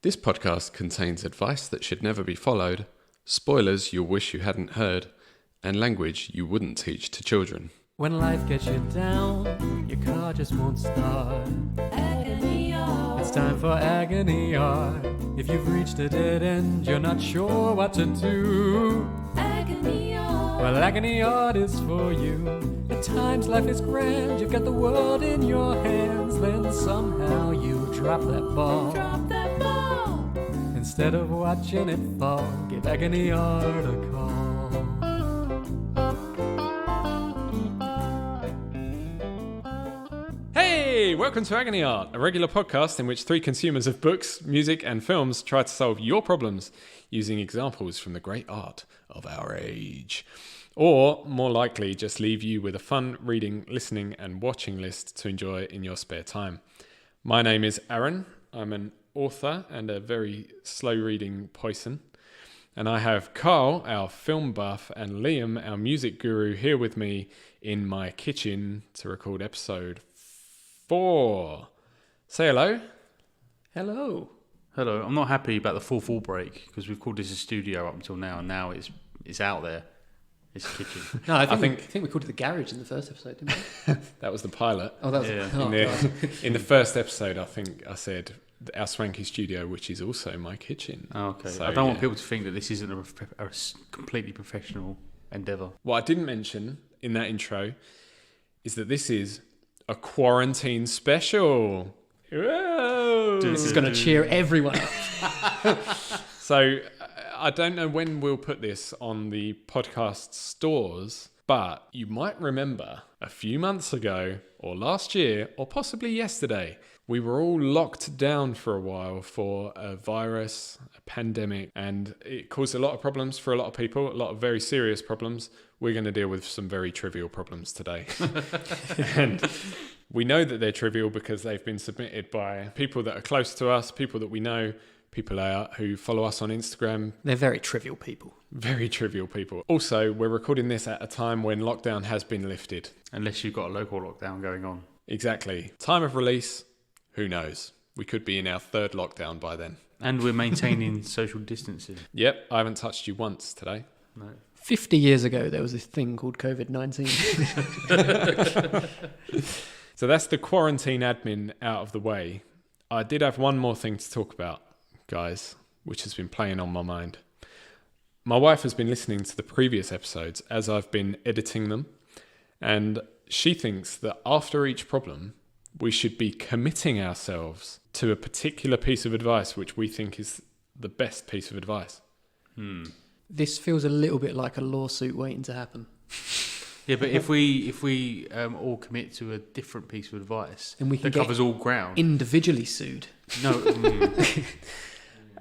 This podcast contains advice that should never be followed, spoilers you'll wish you hadn't heard, and language you wouldn't teach to children. When life gets you down, your car just won't start. Agony art. It's time for agony art. If you've reached a dead end, you're not sure what to do. Agony art. Well, agony art is for you. At times life is grand, you've got the world in your hands. Then somehow you drop that ball. Instead of watching it fall, give agony art a call. Hey, welcome to Agony Art, a regular podcast in which three consumers of books, music and films try to solve your problems using examples from the great art of our age. Or, more likely, just leave you with a fun reading, listening and watching list to enjoy in your spare time. My name is Aaron. I'm an author and a very slow-reading poison. And I have Carl, our film buff, and Liam, our music guru, here with me in my kitchen to record episode 4. Say hello. Hello. Hello. I'm not happy about the 4-4 break because we've called this a studio up until now, and now it's out there. It's a kitchen. No, I think we called it the garage in the first episode, didn't we? That was the pilot. Oh, that was In the first episode, I think I said our swanky studio, which is also my kitchen. Oh, okay. So, I don't want people to think that this isn't a completely professional endeavour. What I didn't mention in that intro is that this is a quarantine special. Whoa! This is going to cheer everyone up. So I don't know when we'll put this on the podcast stores, but you might remember a few months ago or last year or possibly yesterday, we were all locked down for a while for a virus, a pandemic, and it caused a lot of problems for a lot of people, a lot of very serious problems. We're going to deal with some very trivial problems today. And we know that they're trivial because they've been submitted by people that are close to us, people that we know, people who follow us on Instagram. They're very trivial people. Very trivial people. Also, we're recording this at a time when lockdown has been lifted. Unless you've got a local lockdown going on. Exactly. Time of release, who knows? We could be in our third lockdown by then. And we're maintaining social distancing. Yep, I haven't touched you once today. No. 50 years ago, there was this thing called COVID-19. So that's the quarantine admin out of the way. I did have one more thing to talk about, guys, which has been playing on my mind. My wife has been listening to the previous episodes as I've been editing them, and she thinks that after each problem, we should be committing ourselves to a particular piece of advice which we think is the best piece of advice. This feels a little bit like a lawsuit waiting to happen. Yeah, but if we all commit to a different piece of advice and we can that covers all ground. Individually sued. No.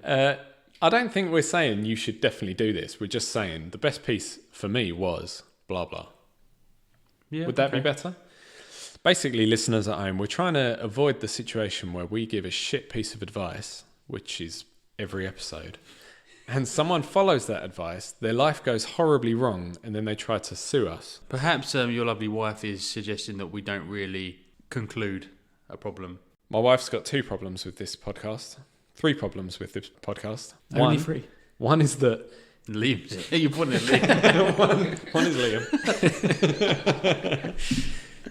I don't think we're saying you should definitely do this. We're just saying the best piece for me was blah, blah. Yeah, Would that be better? Basically, listeners at home, we're trying to avoid the situation where we give a shit piece of advice, which is every episode, and someone follows that advice, their life goes horribly wrong, and then they try to sue us. Perhaps your lovely wife is suggesting that we don't really conclude a problem. My wife's got 2 problems with this podcast. 3 problems with this podcast. Only 3. One is that... Liam. You're putting it Liam. one is Liam.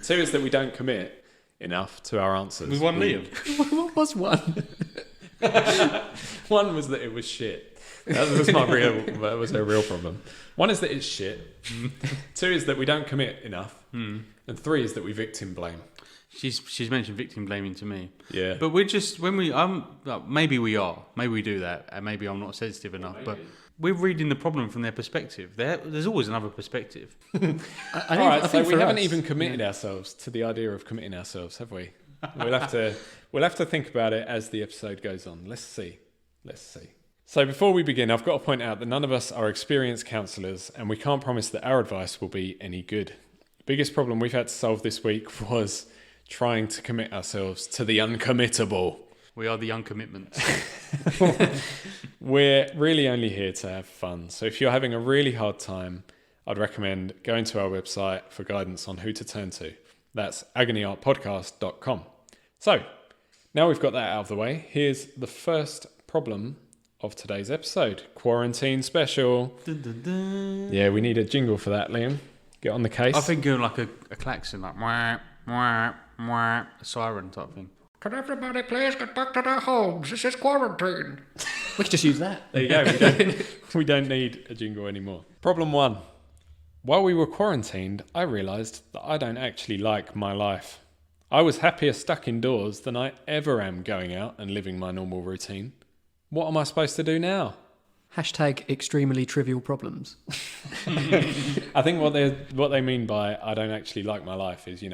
2 is that we don't commit enough to our answers. Was one Liam? What was one? 1 was that it was shit. That was a real problem. 1 is that it's shit. 2 is that we don't commit enough. And 3 is that we victim blame. She's mentioned victim blaming to me. Yeah. But we're just, maybe we are. Maybe we do that. And maybe I'm not sensitive enough. But we're reading the problem from their perspective. There's always another perspective. I think we haven't even committed ourselves to the idea of committing ourselves, have we? We'll have to think about it as the episode goes on. Let's see. So before we begin, I've got to point out that none of us are experienced counsellors, and we can't promise that our advice will be any good. The biggest problem we've had to solve this week was trying to commit ourselves to the uncommittable. We are the uncommitments. We're really only here to have fun. So if you're having a really hard time, I'd recommend going to our website for guidance on who to turn to. That's agonyartpodcast.com. So now we've got that out of the way, here's the first problem of today's episode. Quarantine special. Dun, dun, dun. Yeah, we need a jingle for that, Liam. Get on the case. I think doing like a klaxon, like mwah, mwah, mwah, a siren type thing. Can everybody please get back to their homes? This is quarantine. We could just use that. There you go. We don't need a jingle anymore. Problem 1. While we were quarantined, I realised that I don't actually like my life. I was happier stuck indoors than I ever am going out and living my normal routine. What am I supposed to do now? Hashtag extremely trivial problems. I think what they mean by I don't actually like my life is,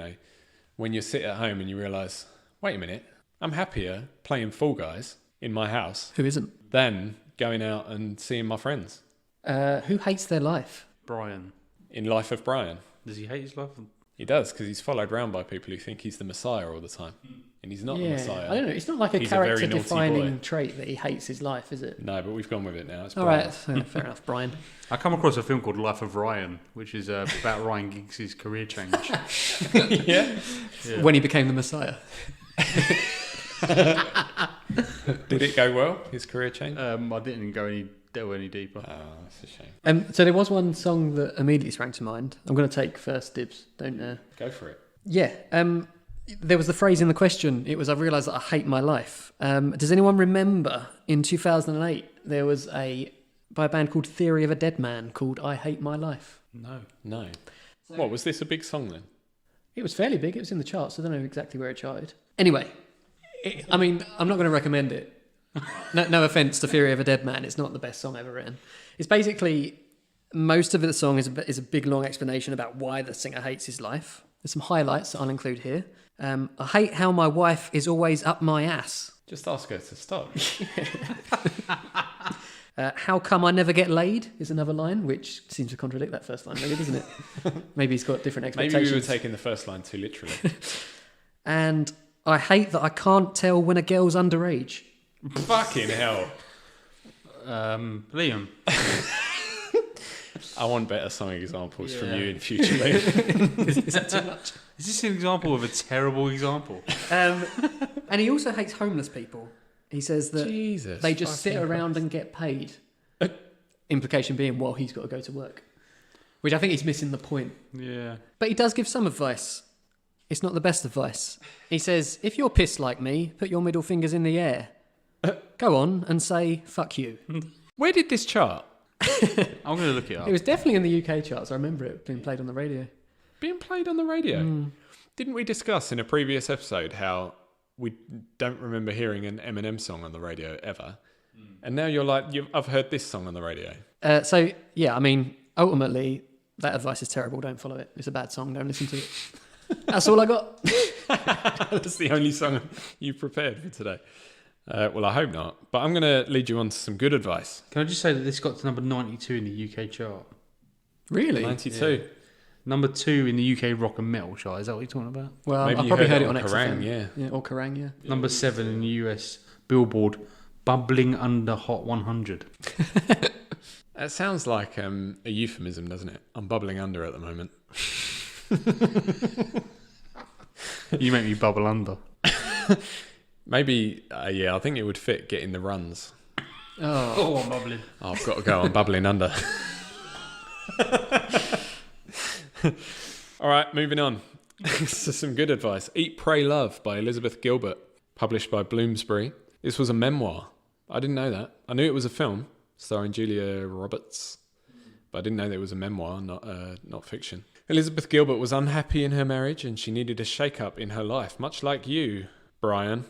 when you sit at home and you realise, wait a minute, I'm happier playing Fall Guys in my house Who isn't? than going out and seeing my friends. Who hates their life? Brian. In Life of Brian. Does he hate his life? He does, because he's followed around by people who think he's the Messiah all the time. And he's not the Messiah. I don't know. It's not like a He's a very naughty character-defining boy. trait that he hates his life, is it? No, but we've gone with it now. It's All Brian. right, so fair enough, Brian. I come across a film called Life of Ryan, which is about Ryan Giggs' career change. Yeah. When he became the Messiah. Did it go well, his career change? I didn't delve any deeper. Oh, that's a shame. So there was one song that immediately sprang to mind. I'm going to take first dibs. Don't. Go for it. Yeah. There was the phrase in the question. It was, I've realised that I hate my life. Does anyone remember in 2008 there was by a band called Theory of a Dead Man called I Hate My Life? No. What, was this a big song then? It was fairly big. It was in the charts. I don't know exactly where it charted. Anyway, I'm not going to recommend it. No offence to Theory of a Dead Man. It's not the best song ever written. It's basically, most of the song is a big long explanation about why the singer hates his life. There's some highlights that I'll include here. I hate how my wife is always up my ass. Just ask her to stop. How come I never get laid is another line, which seems to contradict that first line, really, doesn't it? Maybe he's got different expectations. Maybe we were taking the first line too literally. And I hate that I can't tell when a girl's underage. Fucking hell. Liam. I want better song examples from you in future, Liam. Is that too much? Is this an example of a terrible example? And he also hates homeless people. He says that Jesus they just sit fucking around Christ. and get paid. Implication being, well, he's got to go to work. Which I think he's missing the point. Yeah. But he does give some advice. It's not the best advice. He says, if you're pissed like me, put your middle fingers in the air. Go on and say, fuck you. Where did this chart? I'm going to look it up. It was definitely in the UK charts. I remember it being played on the radio. Being played on the radio? Didn't we discuss in a previous episode how we don't remember hearing an Eminem song on the radio ever? And now you're like, I've heard this song on the radio. So, yeah, I mean, ultimately, that advice is terrible. Don't follow it. It's a bad song. Don't listen to it. That's all I got. That's the only song you've prepared for today. Well, I hope not. But I'm going to lead you on to some good advice. Can I just say that this got to number 92 in the UK chart? Really? 92. Yeah. Number 2 in the UK rock and metal chart. Is that what you're talking about? Well, Maybe I you probably heard heard it it on on XFM. Kerrang, yeah. Or Kerrang, yeah. Number 7 in the US Billboard Bubbling Under Hot 100. That sounds like a euphemism, doesn't it? I'm bubbling under at the moment. You make me bubble under. Maybe, I think it would fit getting the runs. Oh, I'm bubbling. Oh, I've got to go. I'm bubbling under. All right, moving on. So some good advice. Eat, Pray, Love by Elizabeth Gilbert, published by Bloomsbury. This was a memoir. I didn't know that. I knew it was a film starring Julia Roberts, but I didn't know that it was a memoir, not fiction. Elizabeth Gilbert was unhappy in her marriage and she needed a shake-up in her life, much like you, Brian.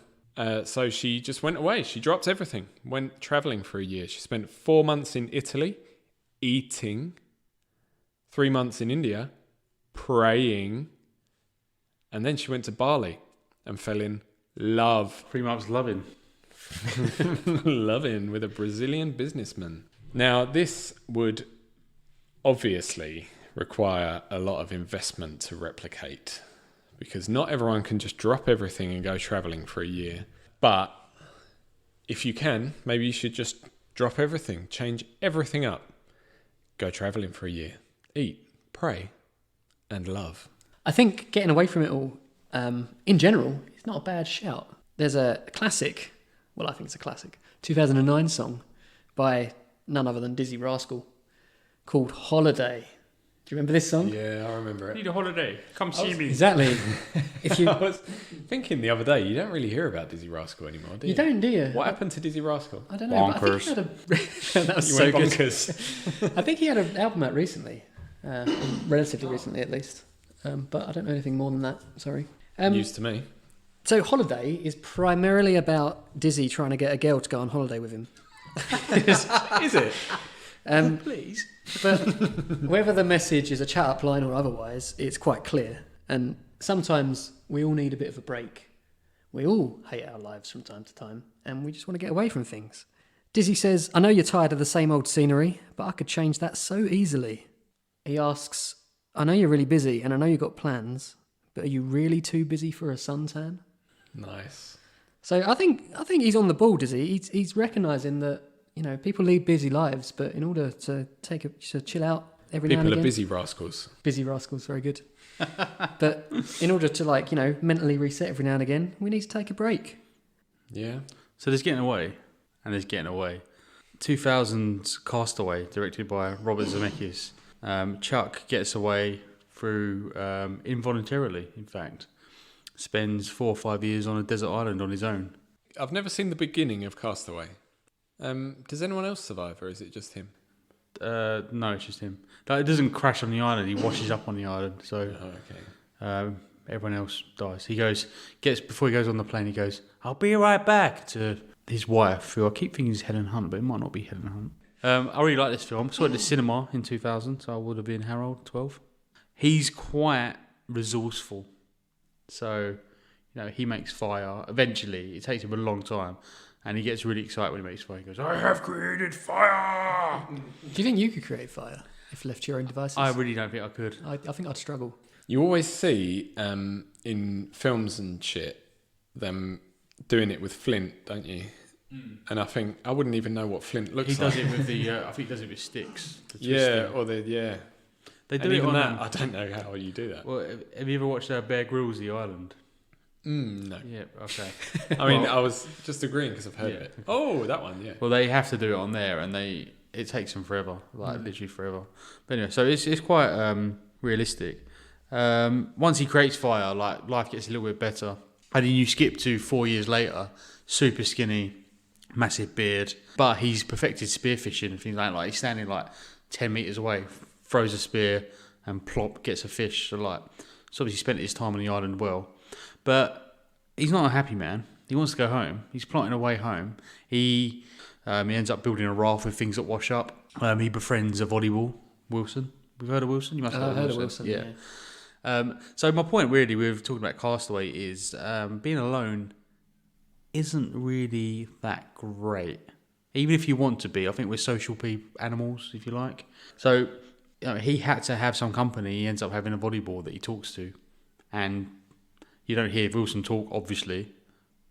So she just went away. She dropped everything, went travelling for a year. She spent 4 months in Italy, eating, 3 months in India, praying, and then she went to Bali and fell in love. 3 months loving. Loving with a Brazilian businessman. Now, this would obviously require a lot of investment to replicate, because not everyone can just drop everything and go travelling for a year. But if you can, maybe you should just drop everything, change everything up, go travelling for a year, eat, pray, and love. I think getting away from it all, in general, is not a bad shout. There's a classic, well, I think it's a classic, 2009 song by none other than Dizzy Rascal called Holiday. Do you remember this song? Yeah, I remember it. Need a holiday. Come see me. Exactly. If you I was thinking the other day, you don't really hear about Dizzy Rascal anymore, do you? you don't, do you? What happened to Dizzy Rascal? I don't know. But I think he had a that was You so went good. bonkers. I think he had an album out recently, relatively recently at least. But I don't know anything more than that. Sorry. News to me. So Holiday is primarily about Dizzy trying to get a girl to go on holiday with him. Is it? Please. But whether the message is a chat-up line or otherwise, it's quite clear. And sometimes we all need a bit of a break. We all hate our lives from time to time, and we just want to get away from things. Dizzy says, I know you're tired of the same old scenery, but I could change that so easily. He asks, I know you're really busy, and I know you've got plans, but are you really too busy for a suntan? Nice. So I think he's on the ball, Dizzy. He's recognising that, you know, people lead busy lives, but in order to to chill out every now and People again. are busy rascals. Busy rascals, very good. But in order to mentally reset every now and again, we need to take a break. Yeah. So there's Getting Away, and there's Getting Away. 2000's Castaway, directed by Robert Zemeckis. Chuck gets away through involuntarily, in fact. Spends 4 or 5 years on a desert island on his own. I've never seen the beginning of Castaway. Does anyone else survive, or is it just him? No, it's just him. Like, it doesn't crash on the island. He washes up on the island. So Oh, okay. everyone else dies. Before he goes on the plane, he goes, I'll be right back, to his wife, who I keep thinking is Helen Hunt, but it might not be Helen Hunt. I really like this film. I saw it at the cinema in 2000, so I would have been Harold, 12. He's quite resourceful. So, he makes fire. Eventually, it takes him a long time. And he gets really excited when he makes fire. He goes, I have created fire! Do you think you could create fire if left to your own devices? I really don't think I could. I think I'd struggle. You always see in films and shit them doing it with flint, don't you? And I think I wouldn't even know what flint looks He like. does it with the, I think he does it with sticks. Yeah, twisting. or yeah. They do And it even on that, I don't know how you do that. Well, have you ever watched Bear Grylls, The Island? No. Yeah, okay. I mean, I was just agreeing because I've heard of it. Oh, that one, yeah. Well, they have to do it on there, and it takes them forever, literally forever. But anyway, so it's quite realistic. Once he creates fire, life gets a little bit better. And then you skip to 4 years later, super skinny, massive beard, but he's perfected spearfishing and things like that. He's standing 10 meters away, throws a spear, and plop, gets a fish. So obviously spent his time on the island well. But he's not a happy man. He wants to go home. He's plotting a way home. He ends up building a raft with things that wash up. He befriends a volleyball, Wilson. We've heard of Wilson? You must have heard of Wilson, yeah. So my point really with talking about Castaway is being alone isn't really that great. Even if you want to be. I think we're social animals, if you like. So he had to have some company. He ends up having a volleyball that he talks to. And you don't hear Wilson talk, obviously,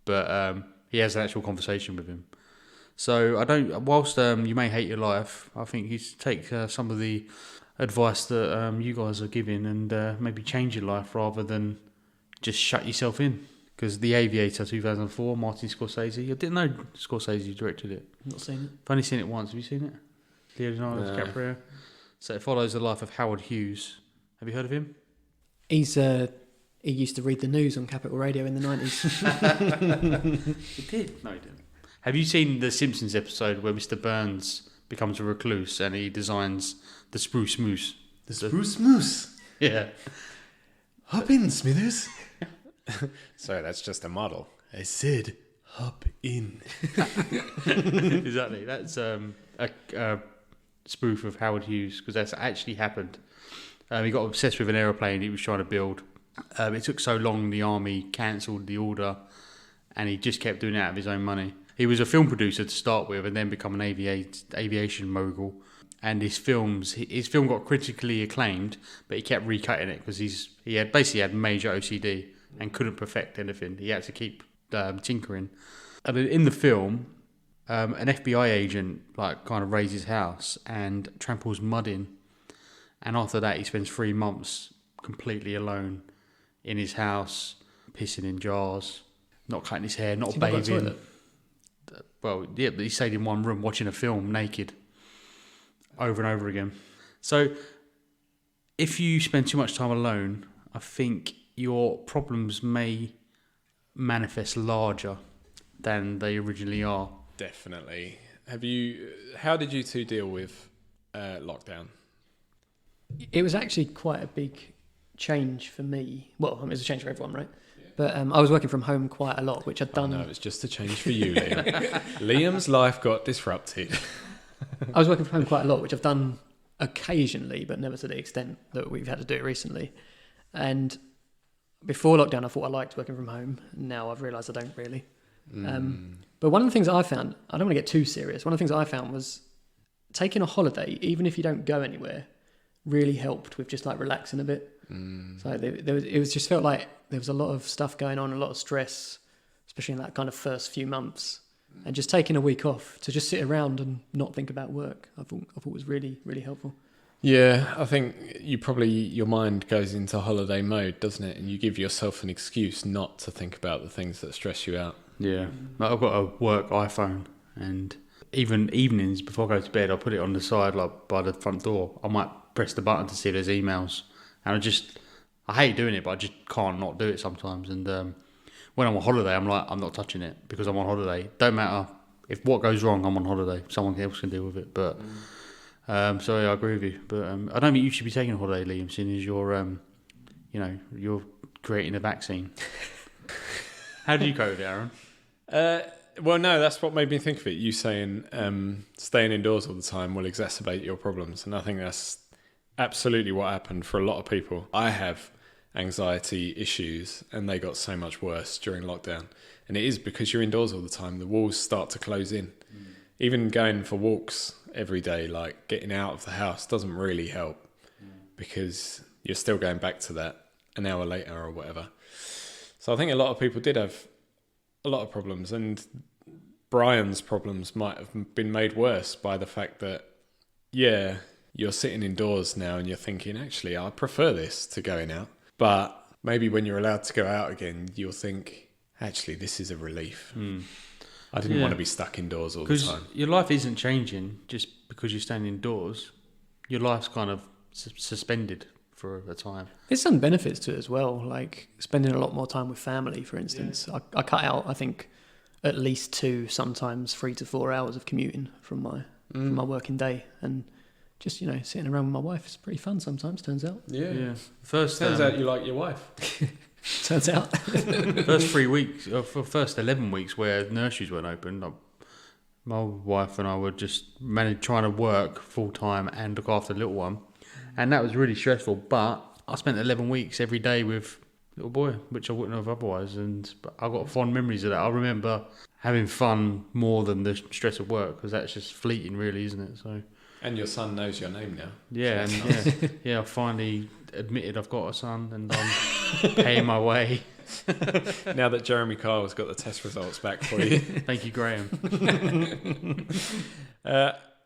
but he has an actual conversation with him. So whilst you may hate your life, I think you should take some of the advice that you guys are giving and maybe change your life rather than just shut yourself in. Because The Aviator 2004, Martin Scorsese, I didn't know Scorsese directed it. Not seen it. I've only seen it once. Have you seen it? Leonardo DiCaprio. So it follows the life of Howard Hughes. Have you heard of him? He used to read the news on Capital Radio in the 90s. He did. No, he didn't. Have you seen the Simpsons episode where Mr. Burns becomes a recluse and he designs the spruce moose? The spruce moose. Yeah. Hop in, Smithers. Sorry, that's just a model. I said, hop in. Exactly. That's a spoof of Howard Hughes because that's actually happened. He got obsessed with an aeroplane he was trying to build. It took so long, the army cancelled the order, and he just kept doing it out of his own money. He was a film producer to start with, and then become an aviation mogul. And his film got critically acclaimed, but he kept recutting it because he had major OCD and couldn't perfect anything. He had to keep tinkering. And in the film, an FBI agent kind of raids his house and tramples mud in, and after that he spends 3 months completely alone in his house, pissing in jars, not cutting his hair, not bathing. Well, yeah, but he stayed in one room watching a film naked over and over again. So if you spend too much time alone, I think your problems may manifest larger than they originally are. Definitely. How did you two deal with lockdown? It was actually quite a big change for me. Well, I mean, it was a change for everyone, right? But I was working from home quite a lot, which I'd done. No, it was just a change for you, Liam. Liam's life got disrupted. I was working from home quite a lot, which I've done occasionally, but never to the extent that we've had to do it recently. And before lockdown, I thought I liked working from home. Now I've realised I don't really. But one of the things I found, I don't want to get too serious, one of the things I found was taking a holiday, even if you don't go anywhere, really helped with just like relaxing a bit. So it was just felt like there was a lot of stuff going on, a lot of stress, especially in that kind of first few months. And just taking a week off to just sit around and not think about work, I thought was really, really helpful. Yeah, I think your mind goes into holiday mode, doesn't it? And you give yourself an excuse not to think about the things that stress you out. Yeah, like I've got a work iPhone, and even evenings before I go to bed, I'll put it on the side, like by the front door. I might press the button to see if there's emails, and I hate doing it, but I just can't not do it sometimes. And when I'm on holiday, I'm like, I'm not touching it because I'm on holiday. Don't matter if what goes wrong, I'm on holiday. Someone else can deal with it. But so yeah, I agree with you. But I don't think you should be taking a holiday, Liam, seeing as you're you're creating a vaccine. How do you cope with it, Aaron? Well, no, that's what made me think of it. You saying staying indoors all the time will exacerbate your problems. And I think that's absolutely what happened for a lot of people. I have anxiety issues and they got so much worse during lockdown. And it is because you're indoors all the time. The walls start to close in. Even going for walks every day, like getting out of the house, doesn't really help because you're still going back to that an hour later or whatever. So I think a lot of people did have a lot of problems, and Brian's problems might have been made worse by the fact that, yeah, you're sitting indoors now and you're thinking, actually, I prefer this to going out. But maybe when you're allowed to go out again, you'll think, actually, this is a relief. I didn't want to be stuck indoors all the time. Because your life isn't changing just because you're staying indoors. Your life's kind of suspended for a time. There's some benefits to it as well, like spending a lot more time with family, for instance. Yeah. I cut out, I think, at least 2, sometimes 3 to 4 hours of commuting from my working day, and just sitting around with my wife is pretty fun sometimes. Turns out. Yeah. Turns out you like your wife. Turns out. First 3 weeks, or first 11 weeks, where nurseries weren't open, my wife and I were just trying to work full time and look after the little one. And that was really stressful, but I spent 11 weeks every day with little boy, which I wouldn't have otherwise. But I got fond memories of that. I remember having fun more than the stress of work, because that's just fleeting, really, isn't it? So. And your son knows your name now. Yeah, I finally admitted I've got a son, and I'm paying my way. Now that Jeremy Kyle's got the test results back for you. Thank you, Graham.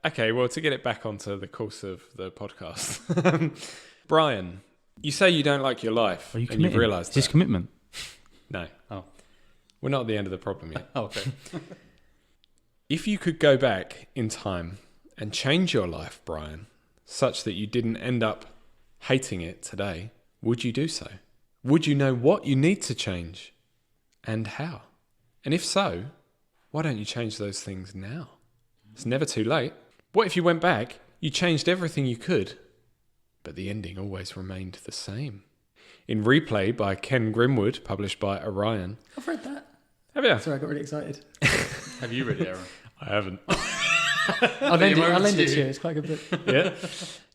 Okay, well, to get it back onto the course of the podcast, Brian, you say you don't like your life, Are you and you've realised that. Is this commitment? No. Oh. We're not at the end of the problem yet. Oh, okay. If you could go back in time and change your life, Brian, such that you didn't end up hating it today, would you do so? Would you know what you need to change and how? And if so, why don't you change those things now? It's never too late. What if you went back, you changed everything you could, but the ending always remained the same? In Replay by Ken Grimwood, published by Orion. I've read that. Have you? Sorry, I got really excited. Have you read it, Aaron? I haven't. I'll lend it to you. It's quite a good book. Yeah.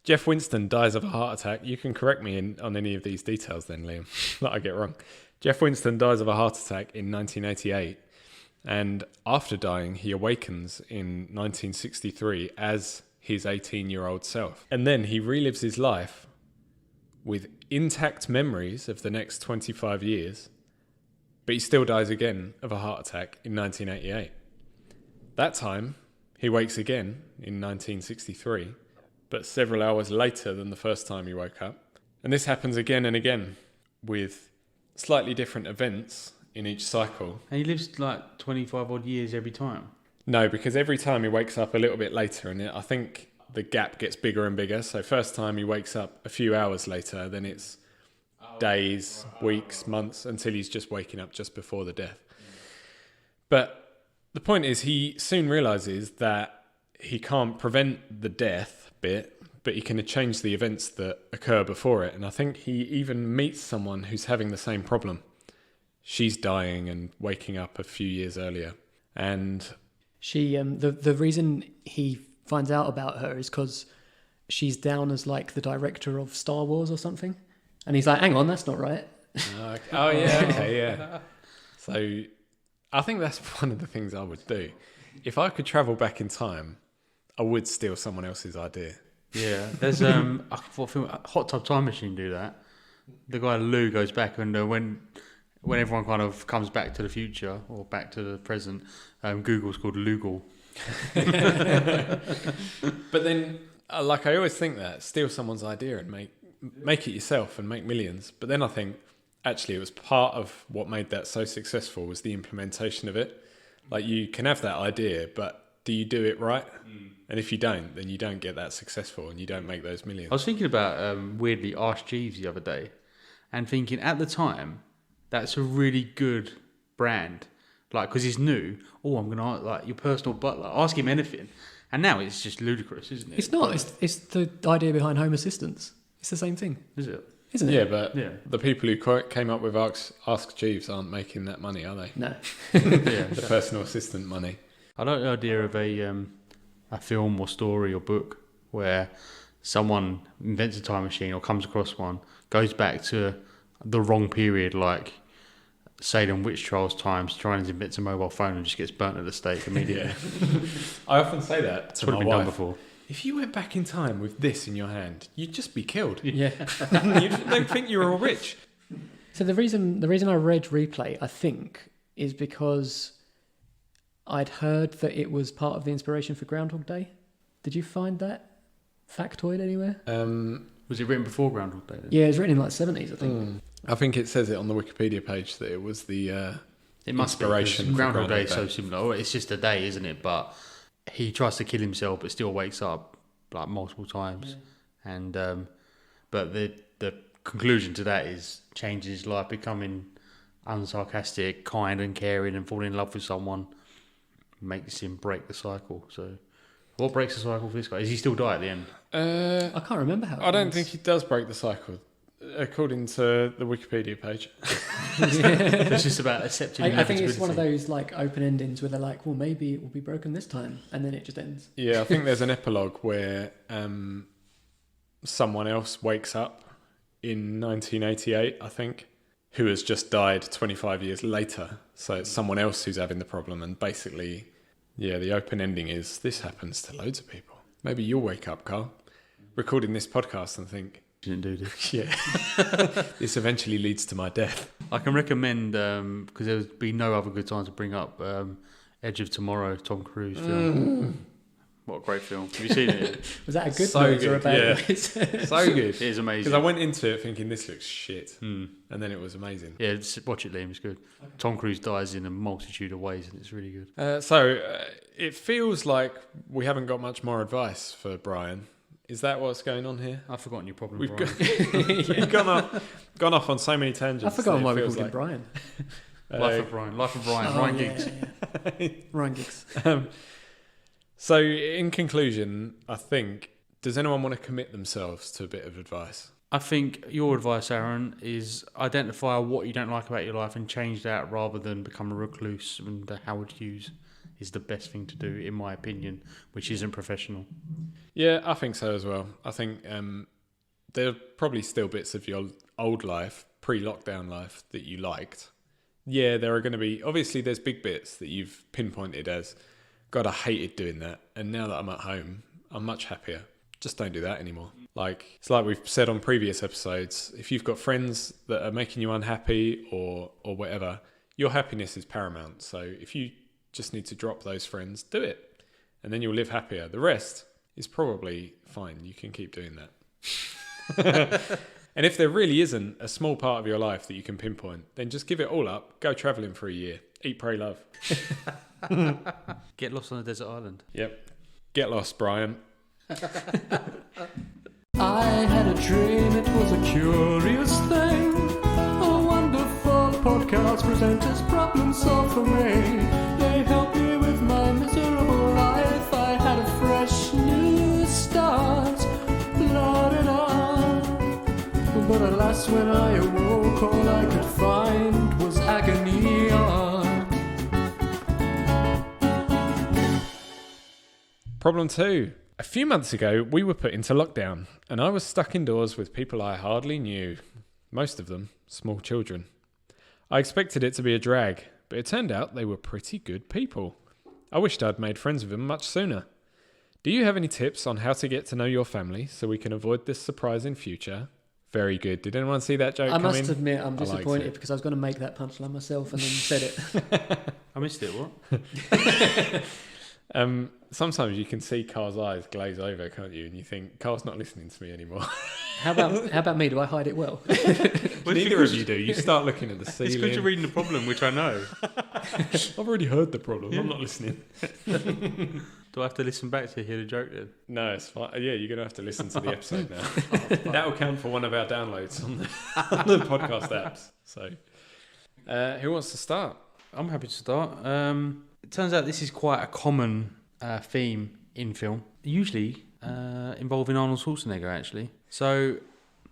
Jeff Winston dies of a heart attack. You can correct me on any of these details then, Liam, that I get wrong. Jeff Winston dies of a heart attack in 1988. And after dying, he awakens in 1963 as his 18-year-old self. And then he relives his life with intact memories of the next 25 years, but he still dies again of a heart attack in 1988. That time, he wakes again in 1963, but several hours later than the first time he woke up. And this happens again and again with slightly different events in each cycle. And he lives like 25 odd years every time. No, because every time he wakes up a little bit later, and I think the gap gets bigger and bigger. So first time he wakes up a few hours later, then it's days, weeks, months, until he's just waking up just before the death. But the point is, he soon realizes that he can't prevent the death bit, but he can change the events that occur before it. And I think he even meets someone who's having the same problem. She's dying and waking up a few years earlier. And She, the reason he finds out about her is because she's down as like the director of Star Wars or something. And he's like, hang on, that's not right. oh yeah, okay, yeah. So I think that's one of the things I would do. If I could travel back in time, I would steal someone else's idea. Yeah, there's what film, Hot Tub Time Machine do that. The guy Lou goes back and when everyone kind of comes back to the future or back to the present, Google's called Lugal. But then, like I always think that steal someone's idea and make it yourself and make millions. But then I think actually it was part of what made that so successful was the implementation of it. Like you can have that idea, but do you do it right? And if you don't, then you don't get that successful and you don't make those millions. I was thinking about weirdly Arse Jeeves the other day, and thinking at the time that's a really good brand, like because he's new. Oh, I'm gonna like your personal butler. Ask him anything, and now it's just ludicrous, isn't it? It's not. It's the idea behind Home Assistance. It's the same thing, Is it? isn't it? Yeah, but Yeah. the people who came up with Ask Jeeves aren't making that money, are they? No. Yeah. The personal assistant money. I like the idea of a film or story or book where someone invents a time machine or comes across one, goes back to the wrong period, like Salem witch trials times, trying to invent a mobile phone and just gets burnt at the stake immediately. I often say that It's to probably my been wife. done before. If you went back in time with this in your hand, you'd just be killed. Yeah. They'd think you were all rich. So the reason I read Replay, I think, is because I'd heard that it was part of the inspiration for Groundhog Day. Did you find that factoid anywhere? Was it written before Groundhog Day then? Yeah, it was written in like 70s, I think. I think it says it on the Wikipedia page that it was the It must inspiration be, for 'cause Groundhog Day Groundhog is so Day. similar. Oh, it's just a day, isn't it? But he tries to kill himself, but still wakes up like multiple times. Yeah. And but the conclusion to that is changing his life, becoming unsarcastic, kind and caring, and falling in love with someone makes him break the cycle. So, what breaks the cycle for this guy? Does he still die at the end? I can't remember how. I don't think he does break the cycle, according to the Wikipedia page. It's just about accepting. I think it's inevitability. one of those like open endings where they're like, well, maybe it will be broken this time, and then it just ends. Yeah, I think there's an epilogue where someone else wakes up in 1988, I think, who has just died 25 years later. So it's someone else who's having the problem. And basically, yeah, the open ending is this happens to loads of people. Maybe you'll wake up, Carl, recording this podcast and think, Didn't do this. yeah, this eventually leads to my death. I can recommend because there would be no other good time to bring up Edge of Tomorrow, Tom Cruise film. What a great film! Have you seen it? Was that a good So noise or a good, bad yeah. noise? So good. It is amazing. Because I went into it thinking this looks shit. And then it was amazing. Yeah, watch it, Liam. It's good. Tom Cruise dies in a multitude of ways, and it's really good. So it feels like we haven't got much more advice for Brian. Is that what's going on here? I've forgotten your problem, We've Brian. We've gone off on so many tangents. I've forgotten that why it we feels called him Brian. Life of Brian. Life of Brian. Ryan Giggs. Yeah. Ryan Giggs. So in conclusion, I think, does anyone want to commit themselves to a bit of advice? I think your advice, Aaron, is identify what you don't like about your life and change that rather than become a recluse. And the Howard Hughes is the best thing to do, in my opinion, which isn't professional. Yeah, I think so as well. I think there are probably still bits of your old life, pre-lockdown life, that you liked. Yeah, there are going to be... Obviously, there's big bits that you've pinpointed as, God, I hated doing that. And now that I'm at home, I'm much happier. Just don't do that anymore. Like, it's like we've said on previous episodes, if you've got friends that are making you unhappy or whatever, your happiness is paramount. So if you just need to drop those friends, do it. And then you'll live happier. The rest is probably fine. You can keep doing that. And if there really isn't a small part of your life that you can pinpoint, then just give it all up. Go travelling for a year. Eat, pray, love. Get lost on a desert island. Yep. Get lost, Brian. I had a dream, it was a curious thing. A wonderful podcast presenters problem solved for me. They helped me with my miserable life. I had a fresh new start. La-da-da. But alas, when I awoke, all I could find was agony art. Problem 2. A few months ago, we were put into lockdown, and I was stuck indoors with people I hardly knew. Most of them small children. I expected it to be a drag, but it turned out they were pretty good people. I wished I'd made friends with them much sooner. Do you have any tips on how to get to know your family so we can avoid this surprise in future? Very good. Did anyone see that joke I must coming? admit, I'm I liked disappointed it. because I was going to make that punchline myself and then said it. I missed it, what? Sometimes you can see Carl's eyes glaze over, can't you? And you think, Carl's not listening to me anymore. How about me? Do I hide it well? Neither of you do. You start looking at the It's ceiling. because you're reading the problem, which I know. I've already heard the problem. I'm not listening. Do I have to listen back to hear the joke then? No, it's fine. Yeah, you're going to have to listen to the episode now. That will count for one of our downloads on the podcast apps. So, who wants to start? I'm happy to start. It turns out this is quite a common theme in film, usually involving Arnold Schwarzenegger, actually. So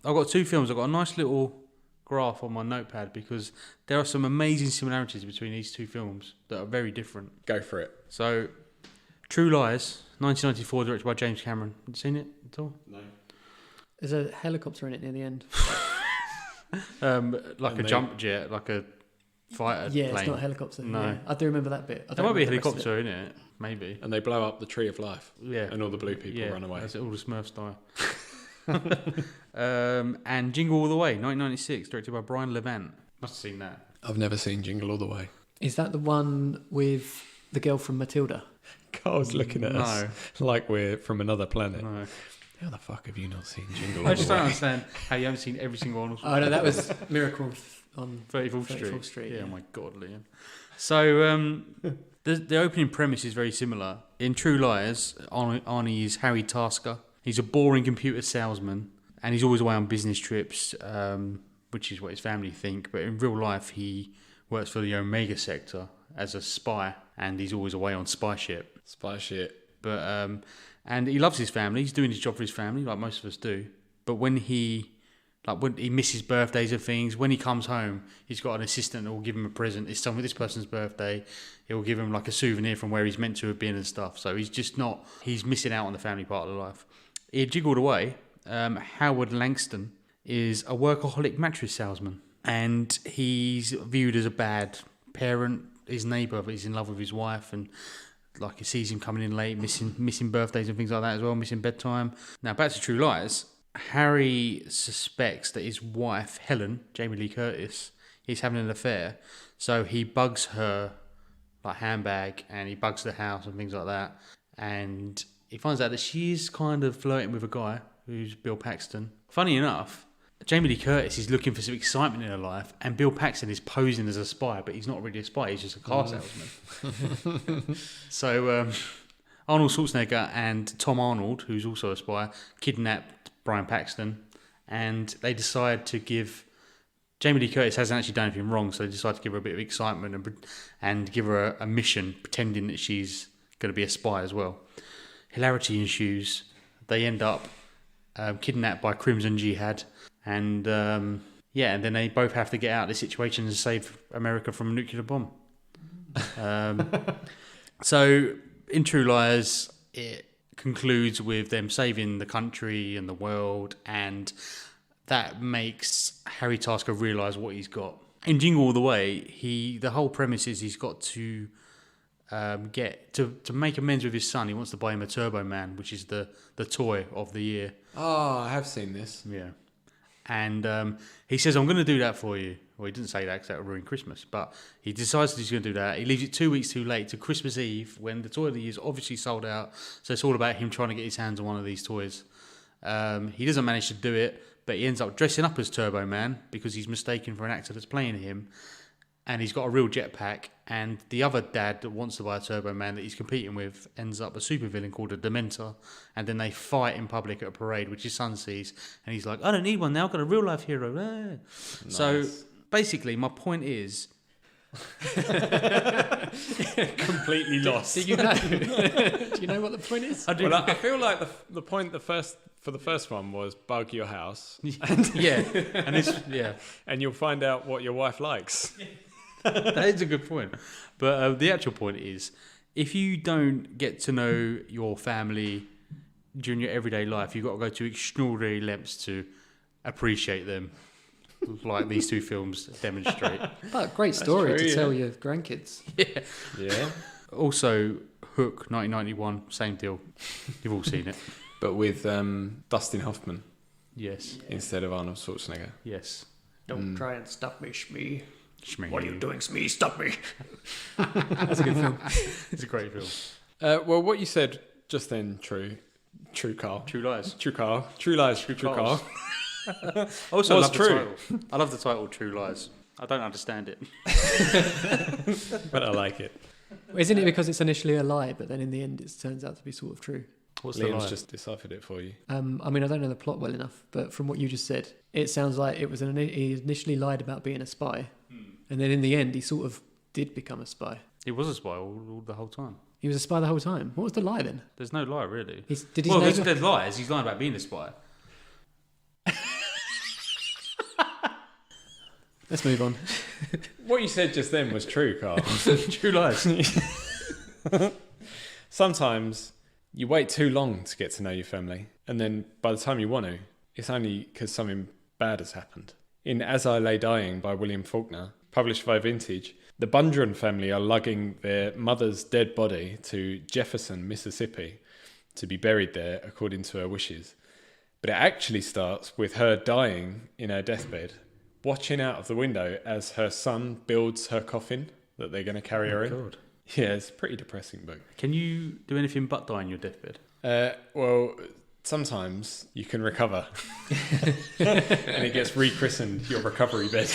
I've got 2 films. I've got a nice little graph on my notepad because there are some amazing similarities between these 2 films that are very different. Go for it. So, True Lies, 1994, directed by James Cameron. Have you seen it at all? No. There's a helicopter in it near the end. Like a jump jet, like a fighter Yeah, plane. it's not a helicopter. No. Yeah. I do remember that bit. I There don't might be a remember the rest of helicopter in it, maybe. And they blow up the Tree of Life. Yeah. And all the blue people run away. That's all the Smurfs die. And Jingle All the Way, 1996, directed by Brian Levant. Must have seen that. I've never seen Jingle All the Way. it. Is that the one with the girl from Matilda? Carl's looking at us like we're from another planet. No. How the fuck have you not seen Jingle I All just the don't Way? understand how you haven't seen every single Arnold Oh no, that was Miracle on 34th Street. 34th Street. Yeah, my God, Liam. So the opening premise is very similar. In True Lies, Arnie is Harry Tasker. He's a boring computer salesman, and he's always away on business trips, which is what his family think. But in real life, he works for the Omega Sector as a spy, and he's always away on spy ship. Spy shit. But and he loves his family. He's doing his job for his family, like most of us do. But when he misses birthdays and things, when he comes home, he's got an assistant that will give him a present. It's this person's birthday. He'll give him like a souvenir from where he's meant to have been and stuff. So he's missing out on the family part of the life. In Jingled Away, Howard Langston is a workaholic mattress salesman, and he's viewed as a bad parent. His neighbour, but he's in love with his wife, and like he sees him coming in late, missing birthdays and things like that as well, missing bedtime. Now back to True Lies. Harry suspects that his wife Helen, Jamie Lee Curtis, is having an affair, so he bugs her like handbag, and he bugs the house and things like that, and he finds out that she's kind of flirting with a guy who's Bill Paxton. Funny enough, Jamie Lee Curtis is looking for some excitement in her life, and Bill Paxton is posing as a spy, but he's not really a spy, he's just a car salesman. So Arnold Schwarzenegger and Tom Arnold, who's also a spy, kidnapped Brian Paxton, and they decide to give... Jamie Lee Curtis hasn't actually done anything wrong, so they decide to give her a bit of excitement and give her a mission, pretending that she's going to be a spy as well. Hilarity ensues. They end up kidnapped by Crimson Jihad, and and then they both have to get out of this situation and save America from a nuclear bomb. So in True Lies, it concludes with them saving the country and the world, and that makes Harry Tasker realise what he's got. In Jingle All the Way, the whole premise is he's got to to make amends with his son. He wants to buy him a Turbo Man, which is the toy of the year. Oh, I have seen this. Yeah. And he says, I'm going to do that for you. Well, he didn't say that because that would ruin Christmas. But he decides that he's going to do that. He leaves it 2 weeks too late to Christmas Eve when the toy of the year is obviously sold out. So it's all about him trying to get his hands on one of these toys. He doesn't manage to do it, but he ends up dressing up as Turbo Man because he's mistaken for an actor that's playing him. and he's got a real jetpack, and the other dad that wants to buy a Turbo Man that he's competing with ends up a supervillain called a Dementor, and then they fight in public at a parade, which his son sees, and he's like, I don't need one now, I've got a real life hero. Ah. Nice. So basically, my point is... Completely lost. Do you know? Do you know what the point is? I do. Well, I feel like the point for the first one was bug your house, Yeah, and it's... Yeah. and you'll find out what your wife likes. That is a good point. But the actual point is, if you don't get to know your family during your everyday life, you've got to go to extraordinary lengths to appreciate them, like these two films demonstrate. But great story true, to yeah. tell your grandkids. Yeah, Also, Hook, 1991, same deal. You've all seen it. but with Dustin Hoffman Yes. instead of Arnold Schwarzenegger. Yes. Don't try and stop me, Shmee. Shmee. What are you doing, Shmee? Stop me. That's a good film. It's a great film. Well, what you said just then, true, Carl. True Lies. True Carl. True lies. True Carls. Carl. I also Was love true. the title. I love the title True Lies. I don't understand it. But I like it. Isn't it because it's initially a lie, but then in the end it turns out to be sort of true? What's the Liam's lie? just deciphered it for you. I mean, I don't know the plot well enough, but from what you just said, it sounds like it was he initially lied about being a spy, and then in the end he sort of did become a spy. He was a spy all the whole time. He was a spy the whole time. What was the lie then? There's no lie, really. Did his Well, neighbour... there's lies. He's lying about being a spy. Let's move on. What you said just then was true, Carl. True Lies. Sometimes you wait too long to get to know your family, and then by the time you want to, it's only because something bad has happened. In As I Lay Dying by William Faulkner, published by Vintage, the Bundren family are lugging their mother's dead body to Jefferson, Mississippi, to be buried there according to her wishes. But it actually starts with her dying in her deathbed, watching out of the window as her son builds her coffin that they're going to carry her in. God. Yeah, it's a pretty depressing book. Can you do anything but die in your deathbed? Well, sometimes you can recover. And it gets rechristened your recovery bed.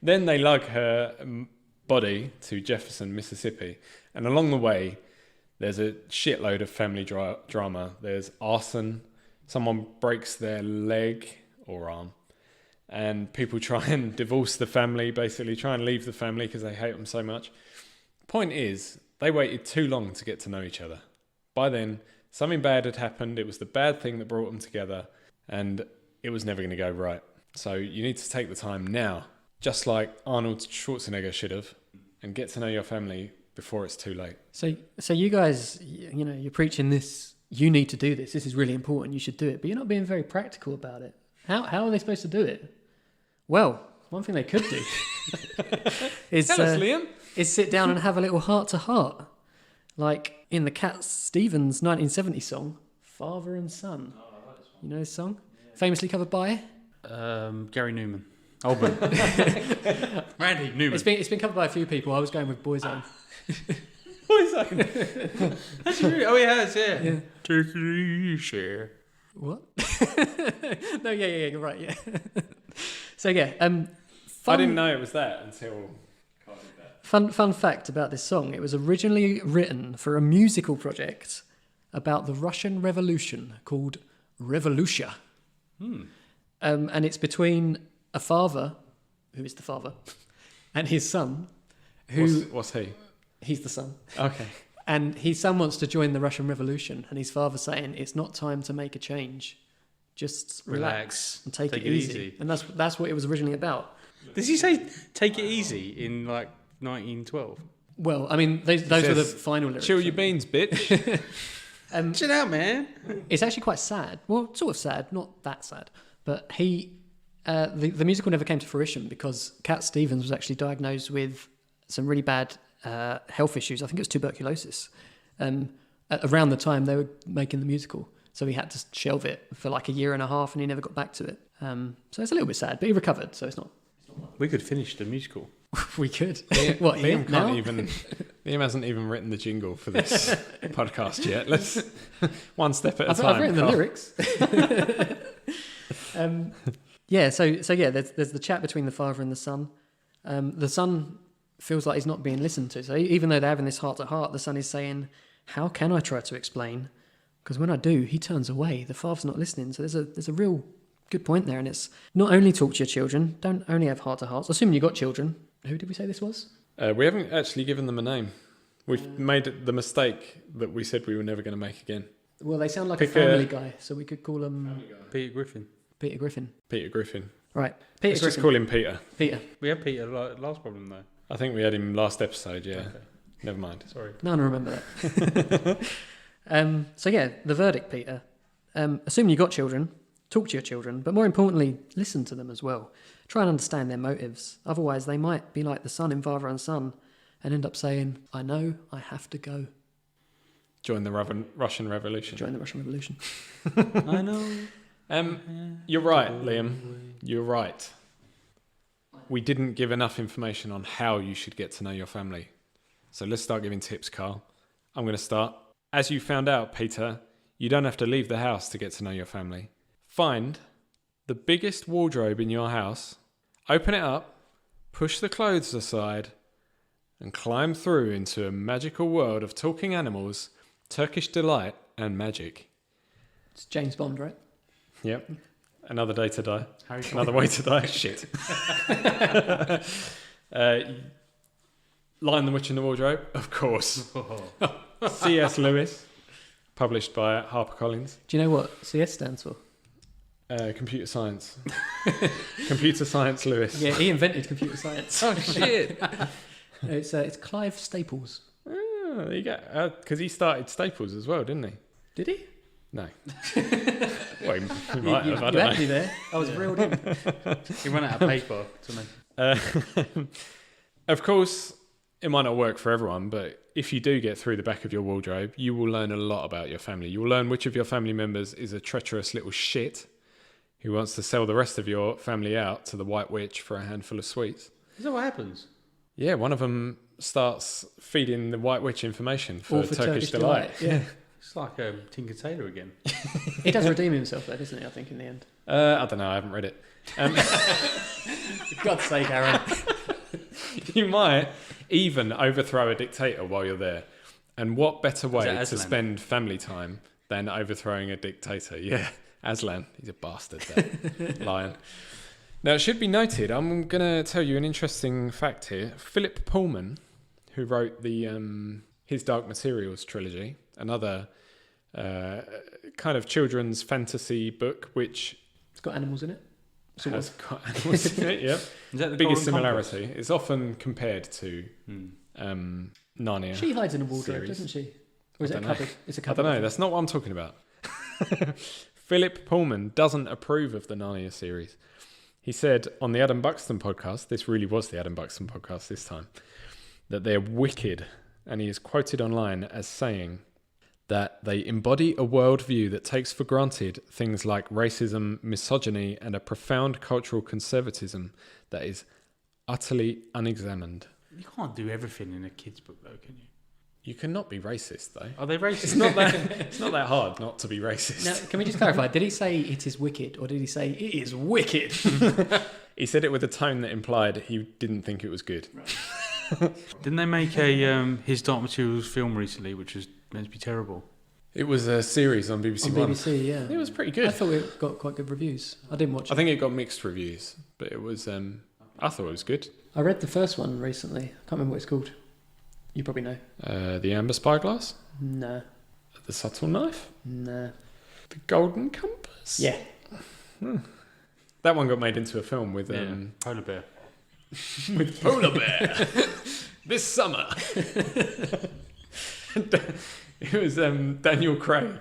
Then they lug her body to Jefferson, Mississippi. And along the way, there's a shitload of family drama. There's arson. Someone breaks their leg or arm. And people try and divorce the family, basically try and leave the family because they hate them so much. Point is, they waited too long to get to know each other. By then, something bad had happened. It was the bad thing that brought them together, and it was never going to go right. So you need to take the time now, just like Arnold Schwarzenegger should have, and get to know your family before it's too late. So you guys, you know, you're preaching this. You need to do this. This is really important. You should do it. But you're not being very practical about it. How are they supposed to do it? Well, one thing they could do is Tell us, Liam. is sit down and have a little heart-to-heart. Like in the Cat Stevens 1970 song, Father and Son. Oh, I like this one. You know this song? Yeah. Famously covered by? Gary Newman. Oldman. Randy Newman. It's been covered by a few people. I was going with Boyzone. Boyzone. That's really, oh, he has, yeah. Take it easy. What? No, yeah, you're right, yeah. So yeah, I didn't know it was that until... Fun fact about this song, it was originally written for a musical project about the Russian Revolution called Revolutia. And it's between a father, who is the father, and his son, who... What's he? He's the son. Okay. And his son wants to join the Russian Revolution, and his father's saying, it's not time to make a change. Just relax and take it easy. And that's what it was originally about. Does he say take it easy in like 1912? Well, I mean, those were the final lyrics. Chill your beans, bitch. Chill out, man. It's actually quite sad. Well, sort of sad, not that sad. But the musical never came to fruition because Cat Stevens was actually diagnosed with some really bad health issues. I think it was tuberculosis. Around the time they were making the musical. So he had to shelve it for like a year and a half and he never got back to it. So it's a little bit sad, but he recovered, so it's not... We could finish the musical. We could. What, Liam now? can't even... Liam hasn't even written the jingle for this podcast yet. Let's... One step at a time. I've written the lyrics. Yeah, so yeah, there's the chat between the father and the son. The son feels like he's not being listened to. So even though they're having this heart-to-heart, the son is saying, how can I try to explain? Because when I do, he turns away. The father's not listening. So there's a real good point there. And it's not only talk to your children, don't only have heart-to-hearts. Assuming you've got children. Who did we say this was? We haven't actually given them a name. We've made the mistake that we said we were never going to make again. Well, they sound like Pick a family guy, so we could call them Peter Griffin. Peter Griffin. Peter Griffin. Right, Peter Let's Griffin. just call him Peter. Peter. We had Peter last problem though. I think we had him last episode, yeah. Okay. Never mind. Sorry. No one will remember that. So yeah, the verdict, Peter. Assuming you've got children, talk to your children, but more importantly, listen to them as well. Try and understand their motives. Otherwise, they might be like the son in Father and Son and end up saying, I know, I have to go. Join the Russian Revolution. Join the Russian Revolution. I know. You're right, Liam. You're right. We didn't give enough information on how you should get to know your family. So let's start giving tips, Carl. I'm going to start. As you found out, Peter, you don't have to leave the house to get to know your family. Find the biggest wardrobe in your house, open it up, push the clothes aside, and climb through into a magical world of talking animals, Turkish delight, and magic. It's James Bond, right? Yep. Another day to die. Harry Another way to die. Shit. Lion the Witch in the Wardrobe, of course. C.S. Lewis, published by HarperCollins. Do you know what CS stands for? Computer science. Computer science Lewis. Yeah, he invented computer science. Oh, shit. It's Clive Staples. Oh, there you go. Because he started Staples as well, didn't he? Did he? No. Well, he might have. I you don't had me know. there. I was reeled in. He ran out of paper to make. Of course, it might not work for everyone, but if you do get through the back of your wardrobe, you will learn a lot about your family. You will learn which of your family members is a treacherous little shit who wants to sell the rest of your family out to the White Witch for a handful of sweets. Is that what happens? Yeah, one of them starts feeding the White Witch information for, All for Turkish delight. Yeah. It's like Tinker Tailor again. He does redeem himself though, doesn't he, I think, in the end. I don't know, I haven't read it. For God's sake, Aaron. You might even overthrow a dictator while you're there. And what better way to Aslan? spend family time than overthrowing a dictator? Yeah, Aslan. He's a bastard, that lion. Now, it should be noted, I'm going to tell you an interesting fact here. Philip Pullman, who wrote the His Dark Materials trilogy, another kind of children's fantasy book, which It's got animals in it. has got animals in it, yep. Is that the Biggest Golden similarity. It's often compared to Narnia. She hides in a wardrobe, series. doesn't she? Or is I it a don't know. cupboard? It's a I cupboard. don't know, that's not what I'm talking about. Philip Pullman doesn't approve of the Narnia series. He said on the Adam Buxton podcast, this really was the Adam Buxton podcast this time, that they're wicked, and he is quoted online as saying that they embody a worldview that takes for granted things like racism, misogyny, and a profound cultural conservatism that is utterly unexamined. You can't do everything in a kid's book, though, can you? You cannot be racist, though. Are they racist? It's not that hard not to be racist. Now, can we just clarify? Did he say it is wicked, or did he say it is wicked? He said it with a tone that implied he didn't think it was good. Didn't they make a His Dark Materials film recently, which was meant to be terrible? It was a series on BBC On One. BBC, yeah. It was pretty I good. thought it got quite good reviews. I didn't watch it. I think it got mixed reviews, but it was. I thought it was good. I read the first one recently. I can't remember what it's called. You probably know. The Amber Spyglass, No. the Subtle Knife, No. the Golden Compass. Yeah. That one got made into a film with Polar bear. with Polar Bear this summer. It was Daniel Craig,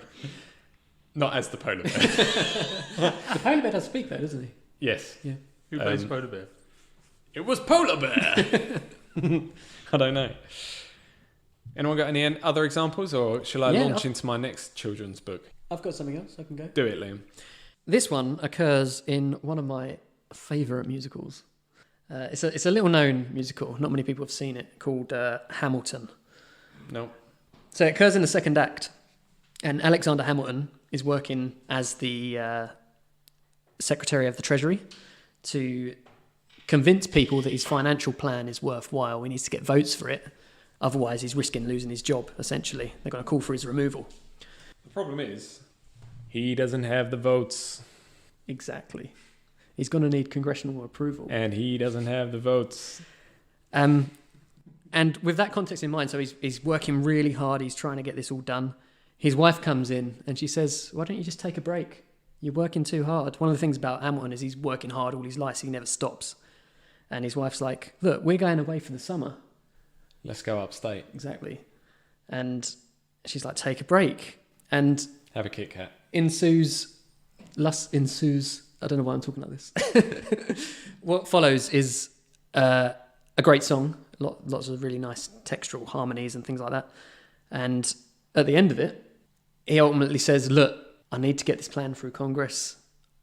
not as the polar bear. The polar bear does speak though, doesn't he? Yes, Who plays Polar bear? it was Polar Bear. I don't know. Anyone got any other examples, or shall I launch into my next children's book? I've got something else I can go. Do it, Liam. This one occurs in one of my favourite musicals. It's a little known musical. Not many people have seen it. Called Hamilton. No. So it occurs in the second act, and Alexander Hamilton is working as the Secretary of the Treasury to convince people that his financial plan is worthwhile. He needs to get votes for it. Otherwise, he's risking losing his job, essentially. They're going to call for his removal. The problem is, he doesn't have the votes. Exactly. He's going to need congressional approval. And he doesn't have the votes. And with that context in mind, so he's working really hard. He's trying to get this all done. His wife comes in and she says, why don't you just take a break? You're working too hard. One of the things about Hamilton is he's working hard all his life, so he never stops. And his wife's like, look, we're going away for the summer. Let's go upstate. Exactly. And she's like, take a break. And have a Kit Kat. ensues, I don't know why I'm talking like this. What follows is a great song, lots of really nice textural harmonies and things like that. And at the end of it, he ultimately says, look, I need to get this plan through Congress.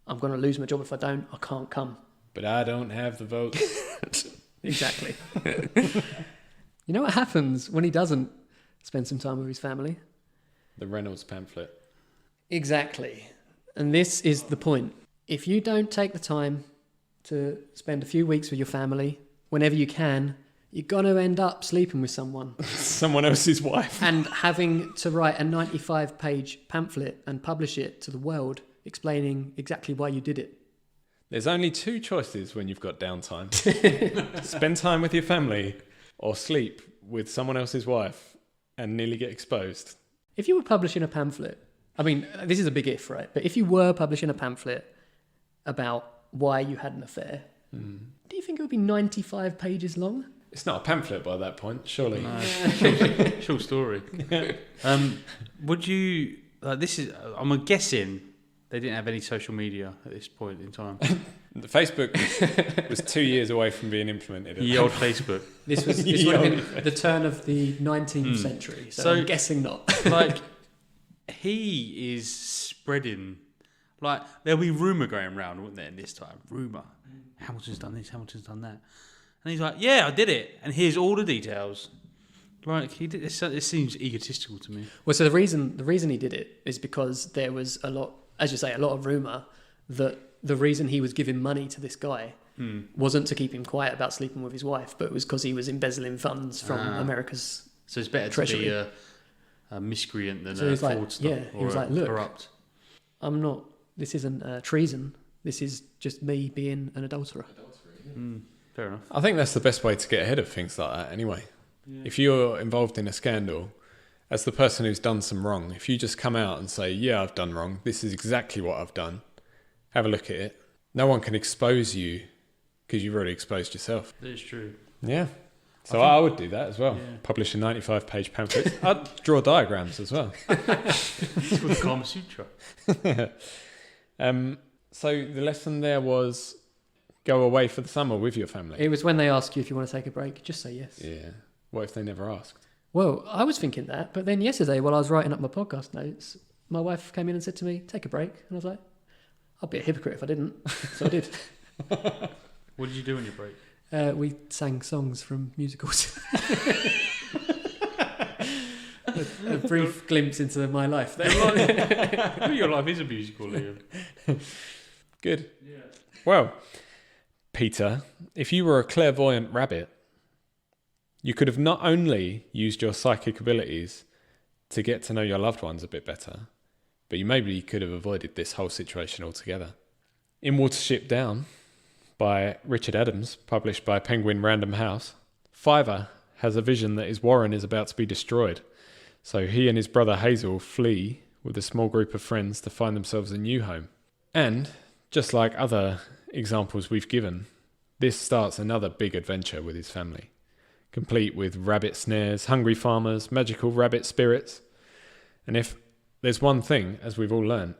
I'm going to lose my job if I don't. I can't come. But I don't have the votes. Exactly. You know what happens when he doesn't spend some time with his family? The Reynolds pamphlet. Exactly. And this is the point. If you don't take the time to spend a few weeks with your family, whenever you can, you're going to end up sleeping with someone. Someone else's wife. And having to write a 95-page pamphlet and publish it to the world explaining exactly why you did it. There's only two choices when you've got downtime. Spend time with your family or sleep with someone else's wife and nearly get exposed. If you were publishing a pamphlet, I mean, this is a big if, right? But if you were publishing a pamphlet about why you had an affair, do you think it would be 95 pages long? It's not a pamphlet by that point, surely. No. Short story. Would you... I'm guessing they didn't have any social media at this point in time. The Facebook was 2 years away from being implemented. The old Facebook. This would have been the turn of the 19th century, so I'm guessing not. Like, he is spreading... Like, there'll be rumour going around, wouldn't there, in this time? Rumour. Hamilton's done this, Hamilton's done that. And he's like, yeah, I did it. And here's all the details. Like, he did this. It seems egotistical to me. Well, so the reason he did it is because there was a lot, as you say, a lot of rumour that the reason he was giving money to this guy wasn't to keep him quiet about sleeping with his wife, but it was because he was embezzling funds from America's So it's better treasury. to be a miscreant than So a he's like, fraudster yeah, he was like, look, corrupt. I'm not, this isn't treason. This is just me being an adulterer. Fair enough. I think that's the best way to get ahead of things like that anyway. Yeah. If you're involved in a scandal, as the person who's done some wrong, if you just come out and say, yeah, I've done wrong, this is exactly what I've done, have a look at it, no one can expose you because you've already exposed yourself. That's true. Yeah. So I would do that as well. Yeah. Publish a 95-page pamphlet. I'd draw diagrams as well. It's called the Kama Sutra. So the lesson there was go away for the summer with your family. It was when they ask you if you want to take a break, just say yes. Yeah. What if they never asked? Well, I was thinking that, but then yesterday while I was writing up my podcast notes, my wife came in and said to me, take a break. And I was like, I'd be a hypocrite if I didn't. So I did. What did you do on your break? We sang songs from musicals. a brief glimpse into my life there. Your life is a musical, Liam. Good. Yeah. Well, Peter, if you were a clairvoyant rabbit, you could have not only used your psychic abilities to get to know your loved ones a bit better, but you maybe could have avoided this whole situation altogether. In Watership Down, by Richard Adams, published by Penguin Random House, Fiver has a vision that his warren is about to be destroyed, so he and his brother Hazel flee with a small group of friends to find themselves a new home. And, just like other examples we've given, this starts another big adventure with his family, complete with rabbit snares, hungry farmers, magical rabbit spirits. And if there's one thing, as we've all learned,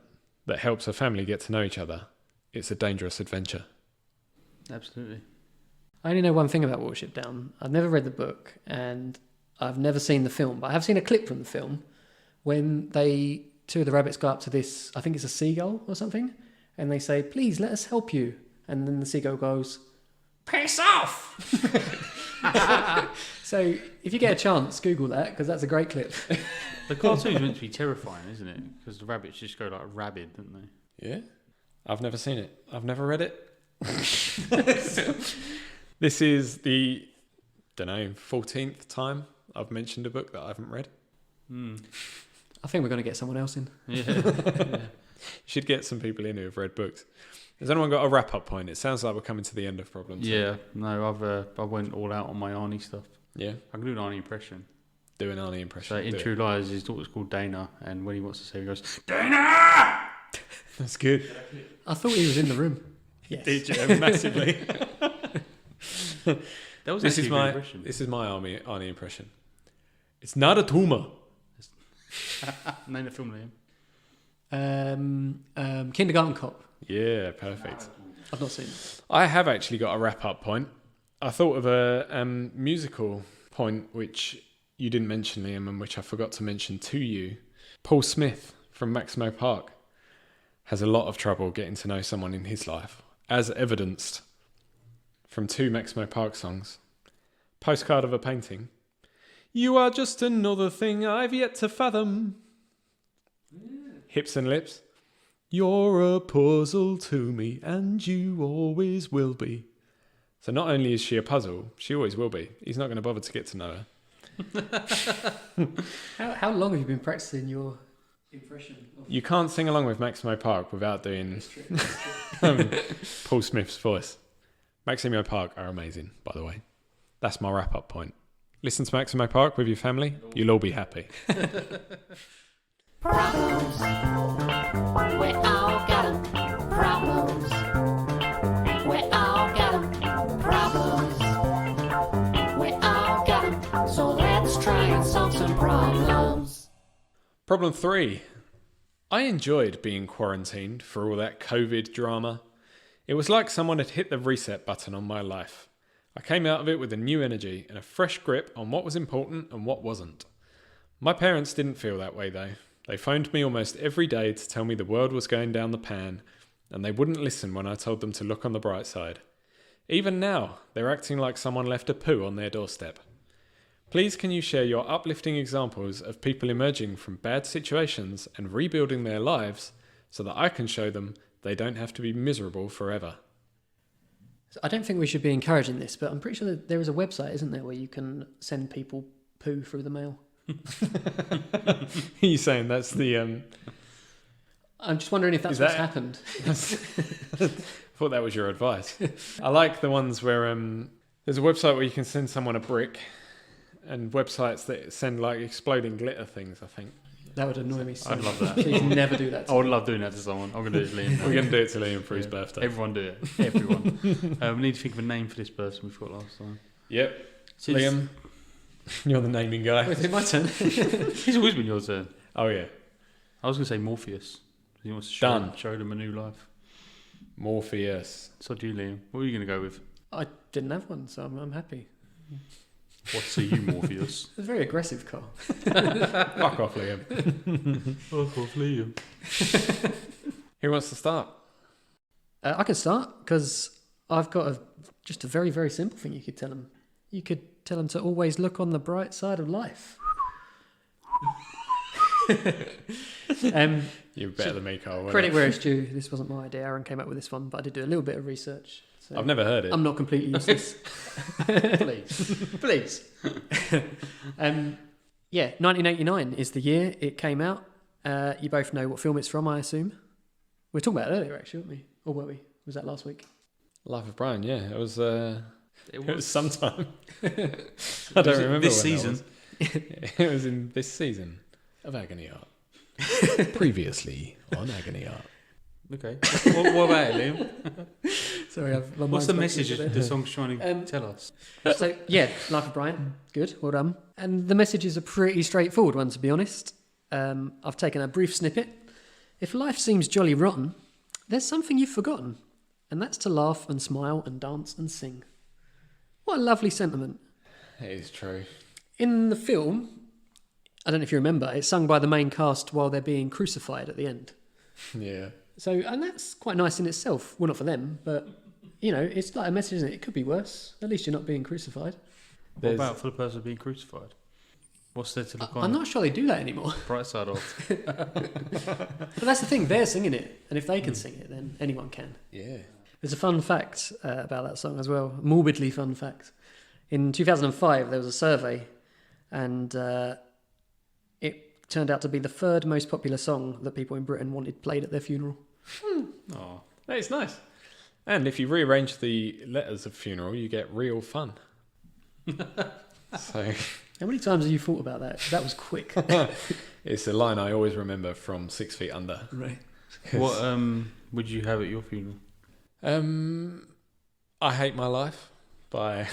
that helps a family get to know each other, it's a dangerous adventure. Absolutely. I only know one thing about Watership Down. I've never read the book and I've never seen the film, but I have seen a clip from the film when two of the rabbits go up to this, I think it's a seagull or something, and they say, please let us help you. And then the seagull goes, piss off! So if you get a chance, Google that, because that's a great clip. The cartoon's meant to be terrifying, isn't it? Because the rabbits just go like rabid, don't they? Yeah. I've never seen it. I've never read it. This is the, 14th time I've mentioned a book that I haven't read. I think we're going to get someone else in. Yeah. You should get some people in who have read books. Has anyone got a wrap-up point? It sounds like we're coming to the end of problems. Yeah. No, I went all out on my Arnie stuff. Yeah? I can do an Arnie impression. Do an Arnie impression. So in Do True it. Lies, his daughter's called Dana, and when he wants to say, he goes, That's good. I thought he was in the room. Yes. Did you? Massively. that was This actually is a my good impression. this is my Arnie impression. It's not a tumour. Name the film, Liam. Kindergarten Cop. Yeah, perfect. I've not seen it. I have actually got a wrap-up point. I thought of a musical point which you didn't mention, Liam, and which I forgot to mention to you. Paul Smith from Maximo Park has a lot of trouble getting to know someone in his life, as evidenced from 2 Maximo Park songs. Postcard of a Painting. You are just another thing I've yet to fathom. Hips and Lips. You're a puzzle to me, and you always will be. So not only is she a puzzle, she always will be. He's not going to bother to get to know her. How long have you been practicing your impression? You can't sing along with Maximo Park without doing Paul Smith's voice. Maximo Park are amazing, by the way. That's my wrap-up point. Listen to Maximo Park with your family. You'll all be happy. Problems. We all got 'em. Problems. We all got 'em. Problems. We all got 'em. So let's try and solve some problems. Problem 3. I enjoyed being quarantined for all that COVID drama. It was like someone had hit the reset button on my life. I came out of it with a new energy and a fresh grip on what was important and what wasn't. My parents didn't feel that way though. They phoned me almost every day to tell me the world was going down the pan, and they wouldn't listen when I told them to look on the bright side. Even now, they're acting like someone left a poo on their doorstep. Please can you share your uplifting examples of people emerging from bad situations and rebuilding their lives so that I can show them they don't have to be miserable forever. So I don't think we should be encouraging this, but I'm pretty sure that there is a website, isn't there, where you can send people poo through the mail. Are you saying that's the... I'm just wondering if that's Is what's that- happened. I thought that was your advice. I like the ones where there's a website where you can send someone a brick, and websites that send like exploding glitter things, I think. That would annoy me so I'd love much. that. Please never do that. I would love doing that to someone. I'm going to do it to Liam. We're going to do it to Liam for his birthday. Everyone do it. Everyone. We need to think of a name for this person we forgot last time. Yep. So Liam, you're the naming guy. Wait, is it my turn? It's always been your turn. Oh yeah. I was going to say Morpheus. He wants to Done. show them a new life. Morpheus. So do you, Liam. What are you going to go with? I didn't have one, so I'm happy. What say you, Morpheus? It's a very aggressive car. Fuck off, Liam. Fuck off, Liam. Who wants to start? I can start because I've got just a very, very simple thing you could tell them. You could tell them to always look on the bright side of life. You're better than me, Carl. Credit where it's due. This wasn't my idea. Aaron came up with this one, but I did do a little bit of research. So I've never heard it. I'm not completely useless. Please. Yeah, 1989 is the year it came out. You both know what film it's from, I assume. We were talking about it earlier, actually, weren't we? Or were we? Was that last week? Life of Brian, yeah. It was sometime. I don't Was it remember this when that season? was. It was in this season of Agony Art. Previously on Agony Art. Okay. What about it, Liam? Sorry, my What's the mind's message back the song's trying to tell us? So, yeah, Life of Brian. Good, well done. And the message is a pretty straightforward one, to be honest. I've taken a brief snippet. If life seems jolly rotten, there's something you've forgotten, and that's to laugh and smile and dance and sing. What a lovely sentiment. It is true. In the film, I don't know if you remember, it's sung by the main cast while they're being crucified at the end. Yeah. So, and that's quite nice in itself. Well, not for them, but, you know, it's like a message, isn't it? It could be worse. At least you're not being crucified. What about for the person being crucified? What's there to look on? I'm not sure they do that anymore. Bright side off. But that's the thing, they're singing it, and if they can sing it, then anyone can. Yeah. There's a fun fact about that song as well, morbidly fun fact. In 2005, there was a survey, and it turned out to be the third most popular song that people in Britain wanted played at their funeral. Oh, That is nice. And if you rearrange the letters of funeral, you get real fun. So How many times have you thought about that? That was quick. it's a line I always remember from 6 Feet Under. Right. what would you have at your funeral? I Hate My Life by...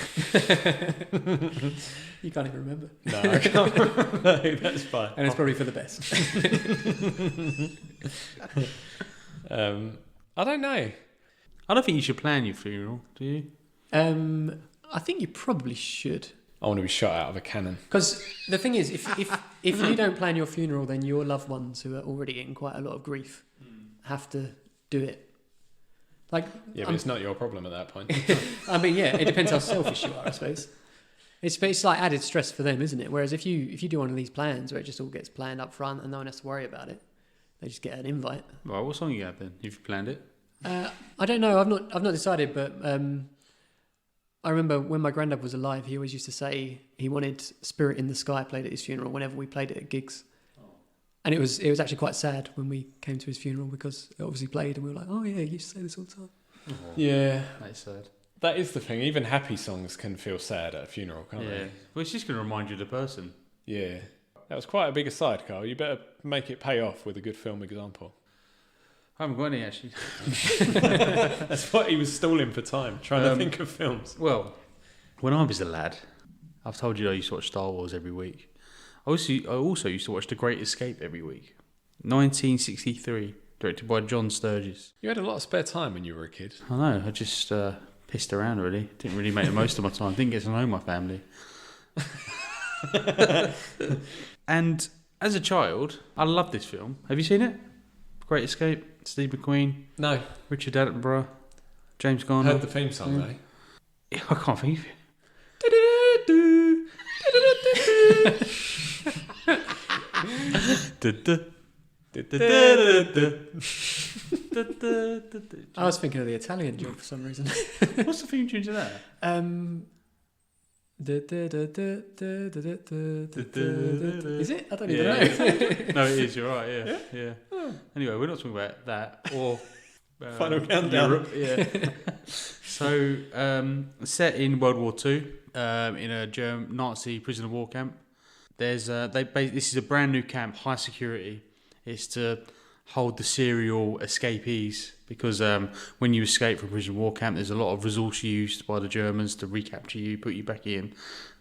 You can't even remember. No, I can't remember. No, that's fine. And it's probably for the best. I don't know. I don't think you should plan your funeral, do you? I think you probably should. I want to be shot out of a cannon. Because the thing is, if you don't plan your funeral, then your loved ones who are already in quite a lot of grief have to do it. Like, Yeah, but it's not your problem at that point. I mean, yeah, it depends how selfish you are, I suppose. It's like added stress for them, isn't it? Whereas if you do one of these plans where it just all gets planned up front and no one has to worry about it, they just get an invite. Right, what song you have then, if you planned it? I don't know. I've not decided, but I remember when my granddad was alive, he always used to say he wanted Spirit in the Sky played at his funeral whenever we played it at gigs. And it was actually quite sad when we came to his funeral because it obviously played and we were like, oh yeah, you used to say this all the time. Yeah. That's sad. That is the thing. Even happy songs can feel sad at a funeral, can't Yeah. they? Well, it's just going to remind you of the person. Yeah. That was quite a big aside, Carl. You better make it pay off with a good film example. I haven't got any, actually. That's what he was stalling for time, trying to think of films. Well, when I was a lad, I've told you I used to watch Star Wars every week. I also used to watch The Great Escape every week. 1963, directed by John Sturges. You had a lot of spare time when you were a kid. I know, I just pissed around really. Didn't really make the most of my time. Didn't get to know my family. And as a child, I loved this film. Have you seen it? Great Escape, Steve McQueen, No. Richard Attenborough, James Garner. Heard the theme song, though. I can't think of it. I was thinking of the Italian joke for some reason. What's the theme tune to that? Is it? I don't even know. No, it is. You're right. Yeah. Anyway, we're not talking about that or Final Countdown. Europe, yeah. So, set in World War II, in a German Nazi prisoner of war camp. This is a brand new camp, high security. It's to hold the serial escapees because when you escape from a prisoner of war camp, there's a lot of resource used by the Germans to recapture you, put you back in,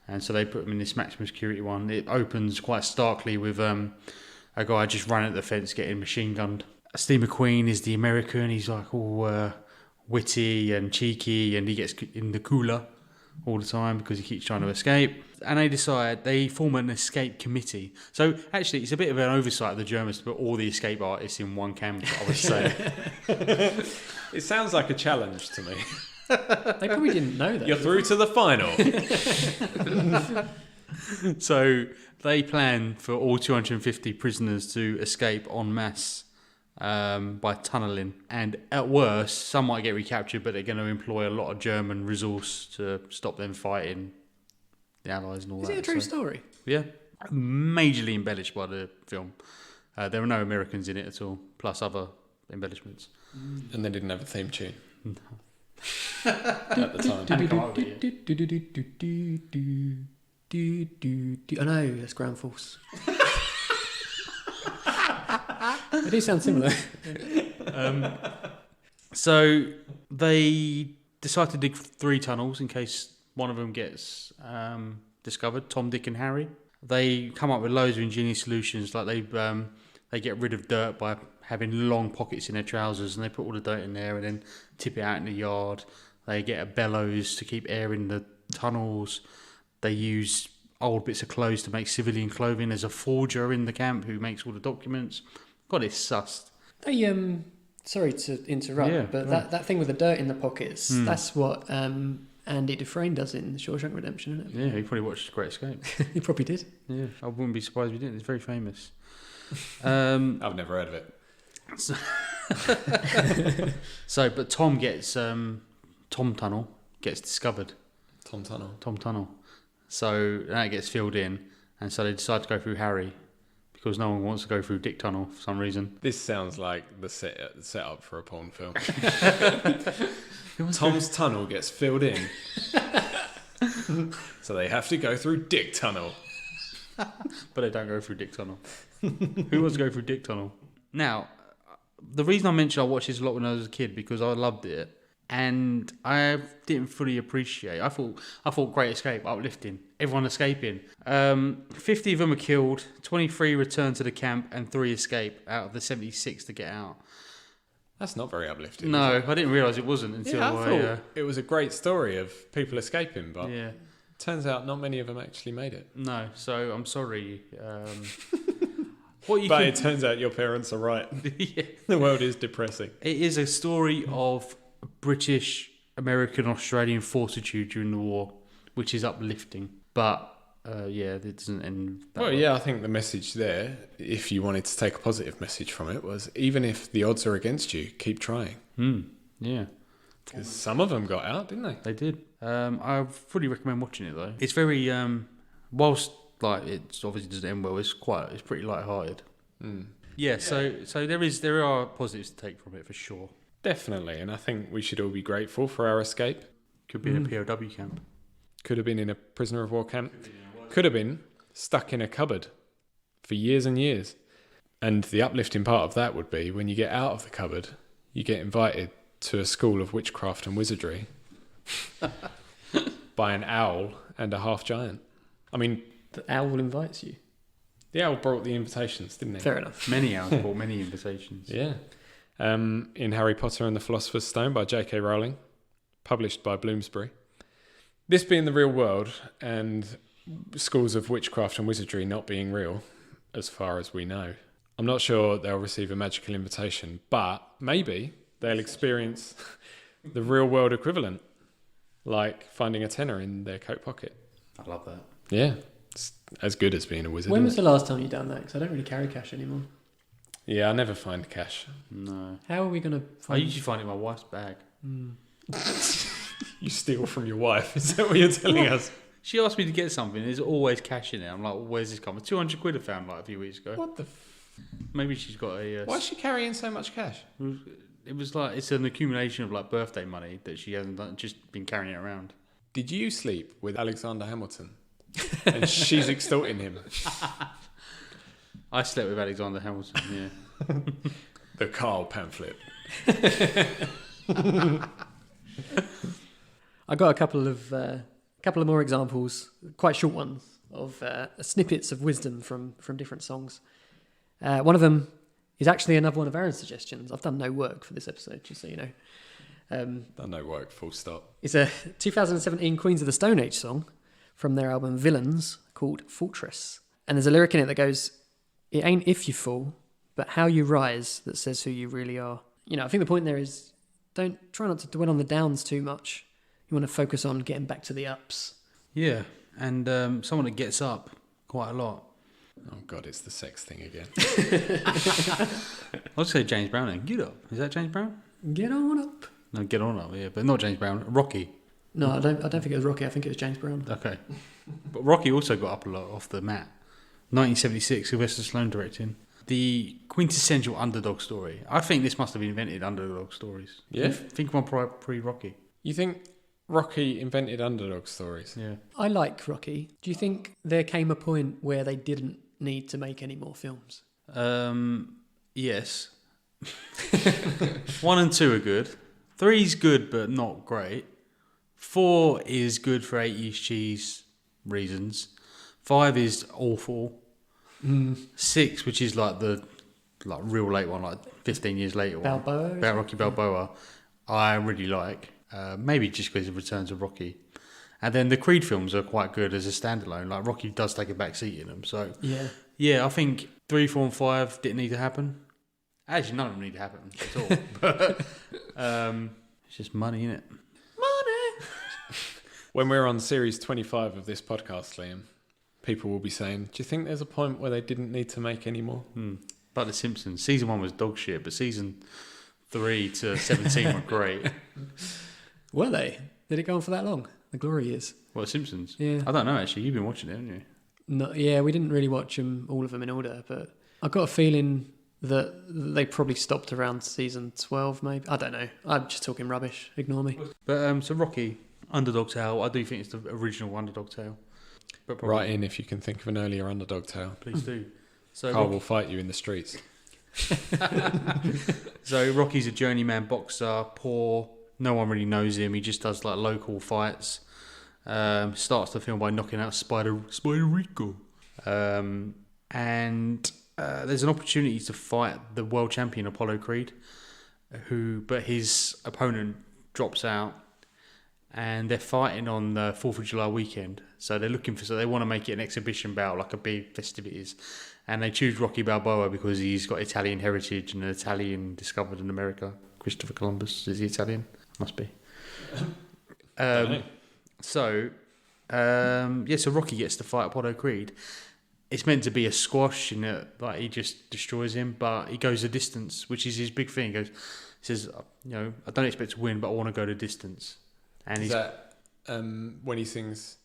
and so they put them in this maximum security one. It opens quite starkly with a guy just running at the fence getting machine gunned. Steve McQueen is the American. He's like all witty and cheeky, and he gets in the cooler all the time because he keeps trying to escape. And they form an escape committee. So actually, it's a bit of an oversight of the Germans to put all the escape artists in one camp, I would say. It sounds like a challenge to me. They probably didn't know that. You're through to the final. So they plan for all 250 prisoners to escape en masse by tunnelling. And at worst, some might get recaptured, but they're going to employ a lot of German resource to stop them fighting the Allies and all Is that. it a true story? Yeah. Majorly embellished by the film. There are no Americans in it at all, plus other embellishments. And they didn't have a theme tune. At the time. I know, that's Ground Force. They do sound similar. So they decide to dig 3 tunnels in case one of them gets discovered. Tom, Dick and Harry. They come up with loads of ingenious solutions, like they get rid of dirt by having long pockets in their trousers, and they put all the dirt in there and then tip it out in the yard. They get a bellows to keep air in the tunnels. They use old bits of clothes to make civilian clothing. There's a forger in the camp who makes all the documents. God, it's sussed. They sorry to interrupt, but that thing with the dirt in the pockets, that's what Andy Dufresne does in Shawshank Redemption, isn't it? Yeah, he probably watched Great Escape. He probably did. Yeah, I wouldn't be surprised if he didn't. It's very famous. I've never heard of it. But Tom Tunnel gets discovered. Tom Tunnel. So that gets filled in, and so they decide to go through Harry because no one wants to go through Dick Tunnel for some reason. This sounds like the setup for a porn film. Tom's tunnel gets filled in, so they have to go through Dick Tunnel. But they don't go through Dick Tunnel. Who wants to go through Dick Tunnel? Now, the reason I mentioned I watched this a lot when I was a kid because I loved it, and I didn't fully appreciate. I thought Great Escape, uplifting, everyone escaping. 50 of them are killed, 23 return to the camp, and 3 escape out of the 76 to get out. That's not very uplifting. No, is it? I didn't realise it wasn't until I thought it was a great story of people escaping, but yeah. turns out not many of them actually made it. No, so I'm sorry. It turns out your parents are right. Yeah. The world is depressing. It is a story of British, American, Australian fortitude during the war, which is uplifting. But it doesn't end that way. I think the message there, if you wanted to take a positive message from it, was even if the odds are against you, keep trying. Yeah. Because some of them got out, didn't they? They did. I fully recommend watching it though. It's very whilst like it obviously doesn't end well. It's pretty light-hearted. Yeah. So there are positives to take from it for sure. Definitely, and I think we should all be grateful for our escape. Could be in a POW camp. Could have been in a prisoner of war camp. Could have been stuck in a cupboard for years and years. And the uplifting part of that would be when you get out of the cupboard, you get invited to a school of witchcraft and wizardry by an owl and a half giant. I mean, The owl invites you. the owl brought the invitations, didn't he? Fair enough. Many owls brought many invitations. Yeah. In Harry Potter and the Philosopher's Stone by J.K. Rowling, published by Bloomsbury. This being the real world and schools of witchcraft and wizardry not being real, as far as we know, I'm not sure they'll receive a magical invitation, but maybe they'll experience the real world equivalent, like finding a tenner in their coat pocket. I love that. Yeah, it's as good as being a wizard. When was isn't the last time you done that? Because I don't really carry cash anymore. it? Yeah, I never find cash. No. How are we going to I find... usually find it in my wife's bag. You steal from your wife, is that what you're telling us? She asked me to get something. There's always cash in it. I'm like, well, where's this coming? 200 quid I found like a few weeks ago. What the... Maybe she's got a... Why is she carrying so much cash? It was like, it's an accumulation of like birthday money that she hasn't just been carrying it around. Did you sleep with Alexander Hamilton? And she's extorting him. I slept with Alexander Hamilton, yeah. The Carl pamphlet. I got a couple of more examples, quite short ones, of snippets of wisdom from different songs. One of them is actually another one of Aaron's suggestions. I've done no work for this episode, just so you know. Done no work, full stop. It's a 2017 Queens of the Stone Age song from their album Villains called Fortress. And there's a lyric in it that goes, "It ain't if you fall, but how you rise that says who you really are." You know, I think the point there is try not to dwell on the downs too much. You want to focus on getting back to the ups. Yeah, and someone that gets up quite a lot. Oh God, it's the sex thing again. I'll say James Brown then. Get up. Is that James Brown? Get on up. No, get on up, yeah, but not James Brown. Rocky. No, I don't think it was Rocky. I think it was James Brown. Okay. But Rocky also got up a lot off the mat. 1976, Sylvester Stallone directing. The quintessential underdog story. I think this must have invented underdog stories. Yeah? Think of one pre-Rocky. You think Rocky invented underdog stories? Yeah. I like Rocky. Do you think there came a point where they didn't need to make any more films? Yes. 1 and 2 are good. 3's good, but not great. 4 is good for 80s cheese reasons. 5 is awful. 6, which is like the real late one, like 15 years later one. Balboa? About Rocky Balboa. I really like. Maybe just because of Returns of Rocky. And then the Creed films are quite good as a standalone. Like Rocky does take a back seat in them. So yeah, I think 3, 4 and 5 didn't need to happen. Actually, none of them need to happen at all. But it's just money, innit? Money! When we're on series 25 of this podcast, Liam, people will be saying, do you think there's a point where they didn't need to make any more? Like The Simpsons. Season 1 was dog shit, but season 3 to 17 were great. Were they? Did it go on for that long? The glory years. What, Simpsons? Yeah. I don't know, actually. You've been watching it, haven't you? No, yeah, we didn't really watch all of them in order, but I got a feeling that they probably stopped around season 12, maybe. I don't know. I'm just talking rubbish. Ignore me. But so Rocky, Underdog Tale. I do think it's the original Underdog Tale. But probably, Write in if you can think of an earlier underdog tale. please do. So Carl will fight you in the streets. So Rocky's a journeyman boxer, poor. No one really knows him. He just does like local fights. Starts the film by knocking out Spider Rico. And there's an opportunity to fight the world champion Apollo Creed, but his opponent drops out, and they're fighting on the 4th of July weekend. So they want to make it an exhibition bout, like a big festivities. And they choose Rocky Balboa because he's got Italian heritage and an Italian discovered in America. Christopher Columbus, is he Italian? Must be. So Rocky gets to fight Apollo Creed. It's meant to be a squash, like he just destroys him, but he goes the distance, which is his big thing. He says, I don't expect to win, but I want to go the distance. And Is that when he sings,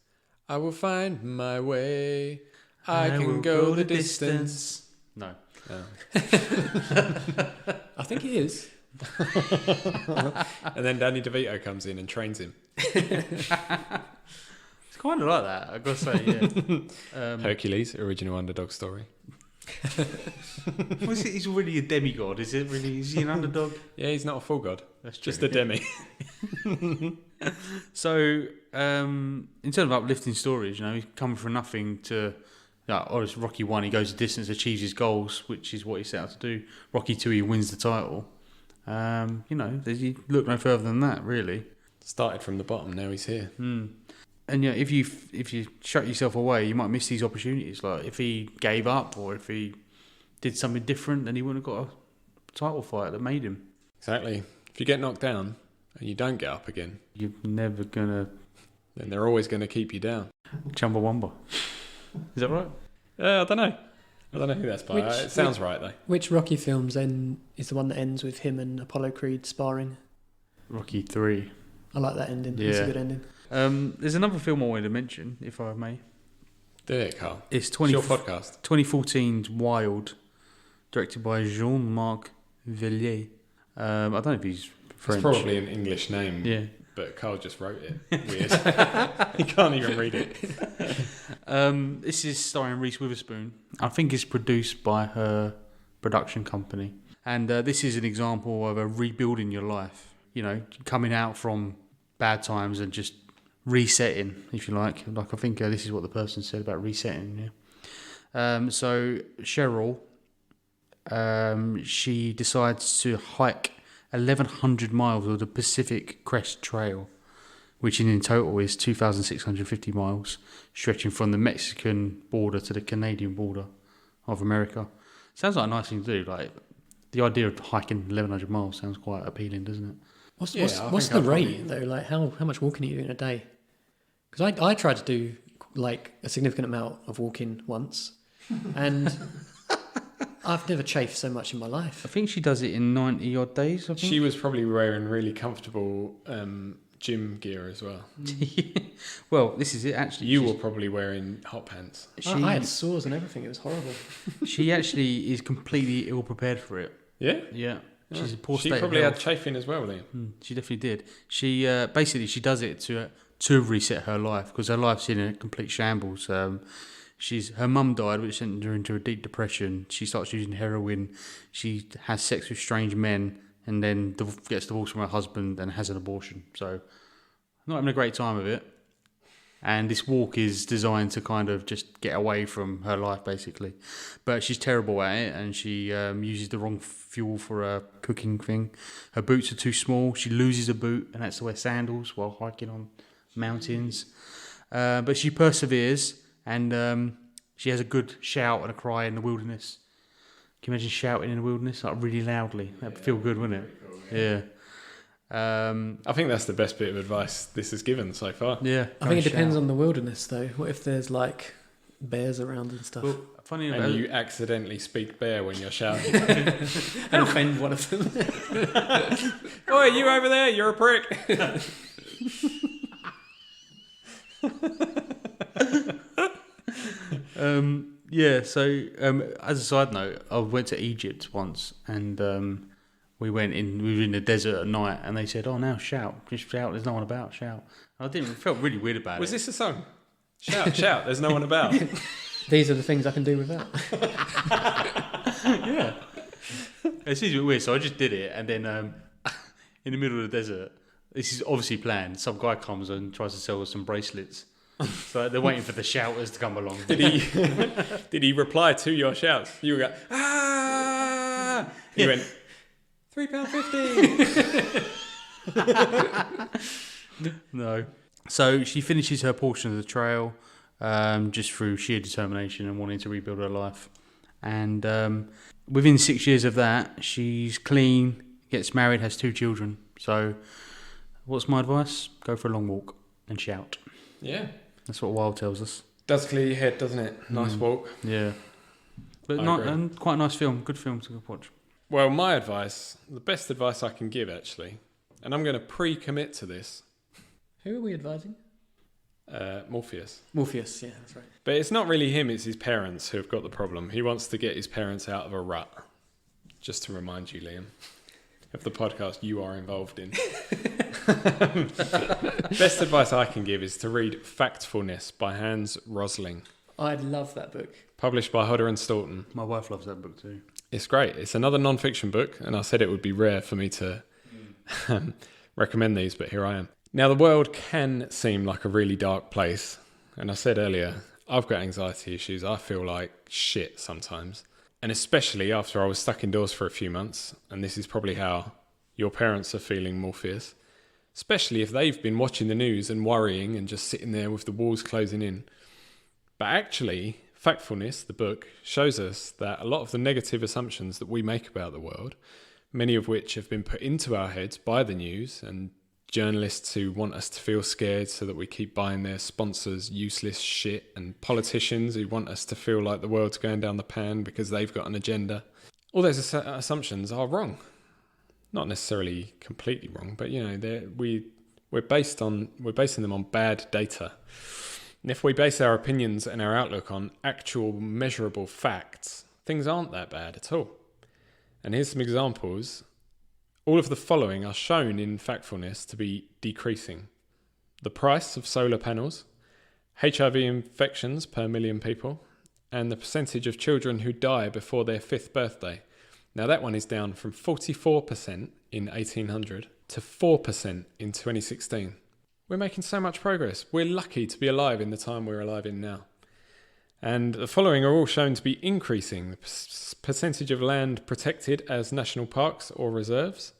I will find my way, I can go the distance? No. Oh. I think it is. And then Danny DeVito comes in and trains him. It's kind of like that, I've got to say, yeah. Hercules, original underdog story. He's already a demigod, is it really? Is he an underdog? Yeah, he's not a full god. That's true. Just a demi. So, in terms of uplifting stories, he's come from nothing to... it's Rocky 1, he goes the distance, achieves his goals, which is what he set out to do. Rocky 2, he wins the title. You look no further than that, really. Started from the bottom, now he's here. And if you shut yourself away, you might miss these opportunities. Like if he gave up or if he did something different, then he wouldn't have got a title fight that made him. Exactly. If you get knocked down and you don't get up again, You're never gonna then they're always going to keep you down. Chumbawamba. Is that right? I don't know. I don't know who that's by. It sounds right though. Which Rocky films is the one that ends with him and Apollo Creed sparring? Rocky 3. I like that ending. It's a Yeah. good ending. There's another film I wanted to mention, if I may. Do it, Carl. It's It's your podcast. 2014's Wild, directed by Jean-Marc Villiers. I don't know if he's French. It's probably an English name, Yeah. but Carl just wrote it. Weird. He can't even read it. This is starring Reese Witherspoon. I think it's produced by her production company. And this is an example of a rebuilding your life. Coming out from bad times and just resetting, if you like. Like I think this is what the person said about resetting. Yeah. So Cheryl, she decides to hike 1,100 miles of the Pacific Crest Trail, which in total is 2,650 miles, stretching from the Mexican border to the Canadian border of America. Sounds like a nice thing to do. Like the idea of hiking 1,100 miles sounds quite appealing, doesn't it? What's I the think I'd rate though? Like how much walking are you doing in a day? Because I tried to do like a significant amount of walking once, and I've never chafed so much in my life. I think she does it in 90 odd days. I think. She was probably wearing really comfortable gym gear as well. Well, this is it actually. You were probably wearing hot pants. I had sores and everything. It was horrible. She actually is completely ill prepared for it. Yeah? Yeah. She's a poor She state of probably health. had chafing as well, Liam. She definitely did. She basically she does it to reset her life because her life's in a complete shambles. Her mum died, which sent her into a deep depression. She starts using heroin. She has sex with strange men, and then gets divorced from her husband and has an abortion. So, not having a great time of it. And this walk is designed to kind of just get away from her life, basically. But she's terrible at it, and she uses the wrong fuel for a cooking thing. Her boots are too small. She loses a boot and has to wear sandals while hiking on mountains. But she perseveres, and she has a good shout and a cry in the wilderness. Can you imagine shouting in the wilderness, like really loudly? That'd feel good, wouldn't it? Yeah. I think that's the best bit of advice this has given so far. Yeah. I think it depends on the wilderness, though. What if there's like bears around and stuff? Well, funny And about you accidentally speak bear when you're shouting. And offend one of them. Oi, you over there, you're a prick. As a side note, I went to Egypt once, and we were in the desert at night, and they said, "Oh, now shout, just shout. There's no one about. Shout." And I felt really weird about Was it. this a song? Shout, shout, there's no one about. These are the things I can do without. Yeah, it seems a bit weird. So I just did it, and then in the middle of the desert, this is obviously planned. Some guy comes and tries to sell us some bracelets. So they're waiting for the shouters to come along. Did he reply to your shouts? You would go, ah! He went, £3.50. No. So she finishes her portion of the trail just through sheer determination and wanting to rebuild her life. And within 6 years of that, she's clean, gets married, has 2 children. So what's my advice? Go for a long walk and shout. Yeah. That's what Wild tells us. Does clear your head, doesn't it? Nice walk. Yeah. But and quite a nice film. Good film to watch. Well, my advice, the best advice I can give actually, and I'm going to pre-commit to this. Who are we advising? Morpheus. Morpheus, yeah, that's right. But it's not really him, it's his parents who have got the problem. He wants to get his parents out of a rut. Just to remind you, Liam, of the podcast you are involved in. Best advice I can give is to read Factfulness by Hans Rosling, I'd love that book. published by Hodder and Stoughton. My wife loves that book too. It's great. It's another non-fiction book, and I said it would be rare for me to recommend these, but here I am. Now, the world can seem like a really dark place, and I said earlier, I've got anxiety issues. I feel like shit sometimes, and especially after I was stuck indoors for a few months, and this is probably how your parents are feeling, Morpheus, especially if they've been watching the news and worrying and just sitting there with the walls closing in. But actually, Factfulness, the book, shows us that a lot of the negative assumptions that we make about the world, many of which have been put into our heads by the news and journalists who want us to feel scared so that we keep buying their sponsors useless shit, and politicians who want us to feel like the world's going down the pan because they've got an agenda. All those assumptions are wrong. Not necessarily completely wrong, but you know, we're basing them on bad data. And if we base our opinions and our outlook on actual measurable facts, things aren't that bad at all. And here's some examples. All of the following are shown in Factfulness to be decreasing. The price of solar panels, HIV infections per million people, and the percentage of children who die before their 5th birthday. Now that one is down from 44% in 1800 to 4% in 2016. We're making so much progress. We're lucky to be alive in the time we're alive in now. And the following are all shown to be increasing. The percentage of land protected as national parks or reserves,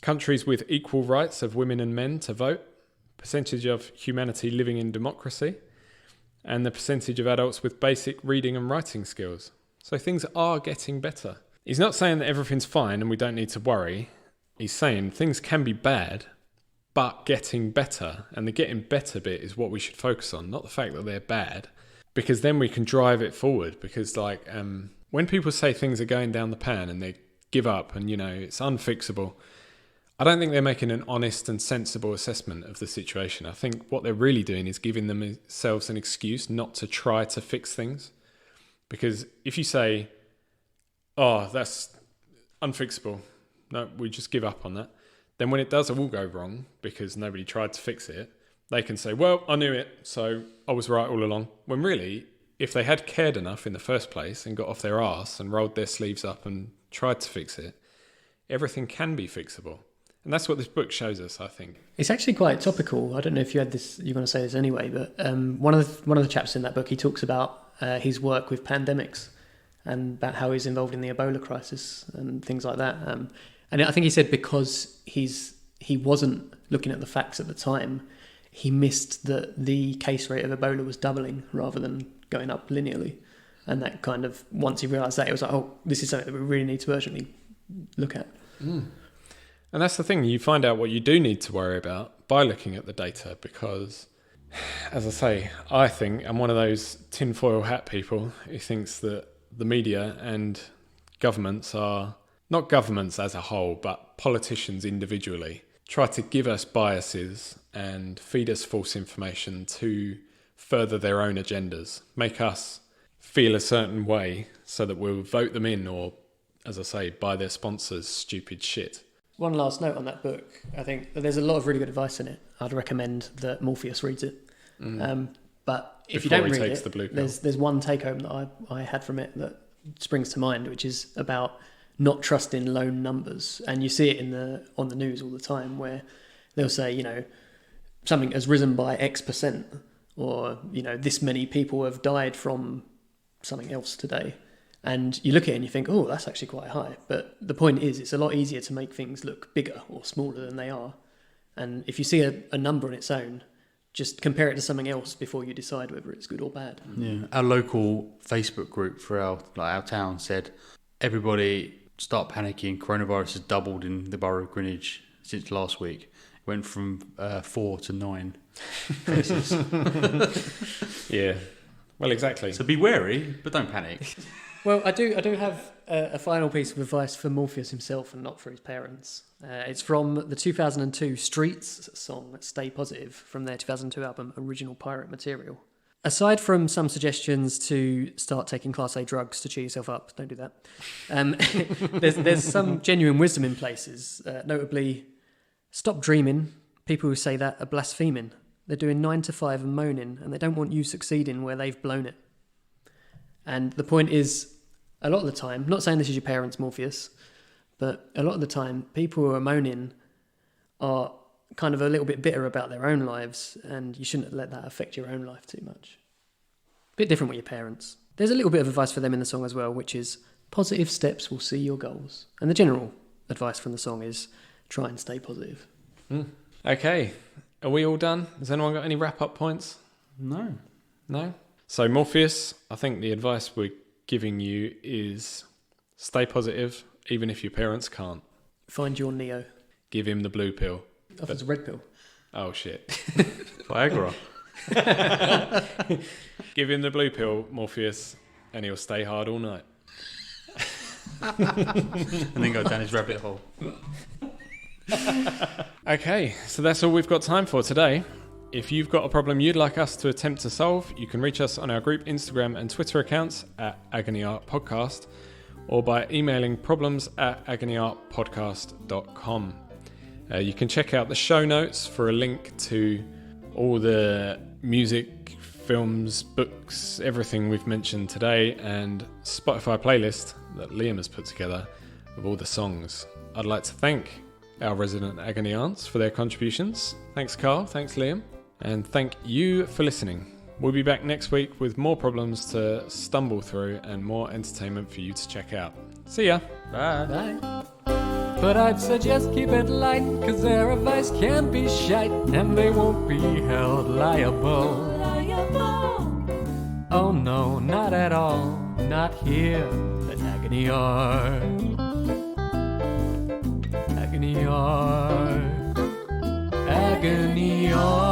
countries with equal rights of women and men to vote, percentage of humanity living in democracy, and the percentage of adults with basic reading and writing skills. So things are getting better. He's not saying that everything's fine and we don't need to worry. He's saying things can be bad, but getting better. And the getting better bit is what we should focus on, not the fact that they're bad, because then we can drive it forward. Because when people say things are going down the pan and they give up and, you know, it's unfixable, I don't think they're making an honest and sensible assessment of the situation. I think what they're really doing is giving themselves an excuse not to try to fix things. Because if you say, oh, that's unfixable, no, we just give up on that, then when it does all go wrong because nobody tried to fix it, they can say, well, I knew it, so I was right all along. When really, if they had cared enough in the first place and got off their arse and rolled their sleeves up and tried to fix it, everything can be fixable. And that's what this book shows us, I think. It's actually quite topical. I don't know if you had this, you're going to say this anyway, but one of the chapters in that book, he talks about his work with pandemics and about how he's involved in the Ebola crisis and things like that. And I think he said because he wasn't looking at the facts at the time, he missed that the case rate of Ebola was doubling rather than going up linearly. And that kind of, once he realised that, it was like, oh, this is something that we really need to urgently look at. And that's the thing, you find out what you do need to worry about by looking at the data because, as I say, I think I'm one of those tinfoil hat people who thinks that the media and governments are, not governments as a whole, but politicians individually, try to give us biases and feed us false information to further their own agendas, make us feel a certain way so that we'll vote them in or, as I say, buy their sponsors stupid shit. One last note on that book. I think that there's a lot of really good advice in it. I'd recommend that Morpheus reads it. But if Before you don't he read takes it, the blue pill. there's one take home that I had from it that springs to mind, which is about not trusting lone numbers. And you see it on the news all the time where they'll say, you know, something has risen by X%, or, you know, this many people have died from something else today. And you look at it and you think, oh, that's actually quite high. But the point is, it's a lot easier to make things look bigger or smaller than they are. And if you see a number on its own, just compare it to something else before you decide whether it's good or bad. Yeah, our local Facebook group for our town said, everybody start panicking. Coronavirus has doubled in the borough of Greenwich since last week. It went from 4 to 9 cases. Yeah, well, exactly. So be wary, but don't panic. Well, I do have a final piece of advice for Morpheus himself and not for his parents. It's from the 2002 Streets song, Stay Positive, from their 2002 album, Original Pirate Material. Aside from some suggestions to start taking Class A drugs to cheer yourself up, don't do that, there's some genuine wisdom in places, notably, stop dreaming. People who say that are blaspheming. They're doing 9 to 5 and moaning, and they don't want you succeeding where they've blown it. And the point is, a lot of the time, not saying this is your parents, Morpheus, but a lot of the time, people who are moaning are kind of a little bit bitter about their own lives, and you shouldn't let that affect your own life too much. Bit different with your parents. There's a little bit of advice for them in the song as well, which is positive steps will see your goals. And the general advice from the song is try and stay positive. Okay, are we all done? Has anyone got any wrap-up points? No. No? So Morpheus, I think the advice we're giving you is stay positive, even if your parents can't. Find your Neo. Give him the blue pill. Oh, it's a red pill. Oh, shit. Viagra. Give him the blue pill, Morpheus, and he'll stay hard all night. And then go down his rabbit hole. Okay, so that's all we've got time for today. If you've got a problem you'd like us to attempt to solve, you can reach us on our group Instagram and Twitter accounts at Agony Art Podcast, or by emailing problems@agonyartpodcast.com. You can check out the show notes for a link to all the music, films, books, everything we've mentioned today, and Spotify playlist that Liam has put together of all the songs. I'd like to thank our resident Agony Aunts for their contributions. Thanks, Carl. Thanks, Liam. And thank you for listening. We'll be back next week with more problems to stumble through and more entertainment for you to check out. See ya. Bye. Bye. But I'd suggest keep it light, cause their advice can be shite, and they won't be held liable. Oh no, not at all, not here at Agony Art. Agony Art. Agony Art.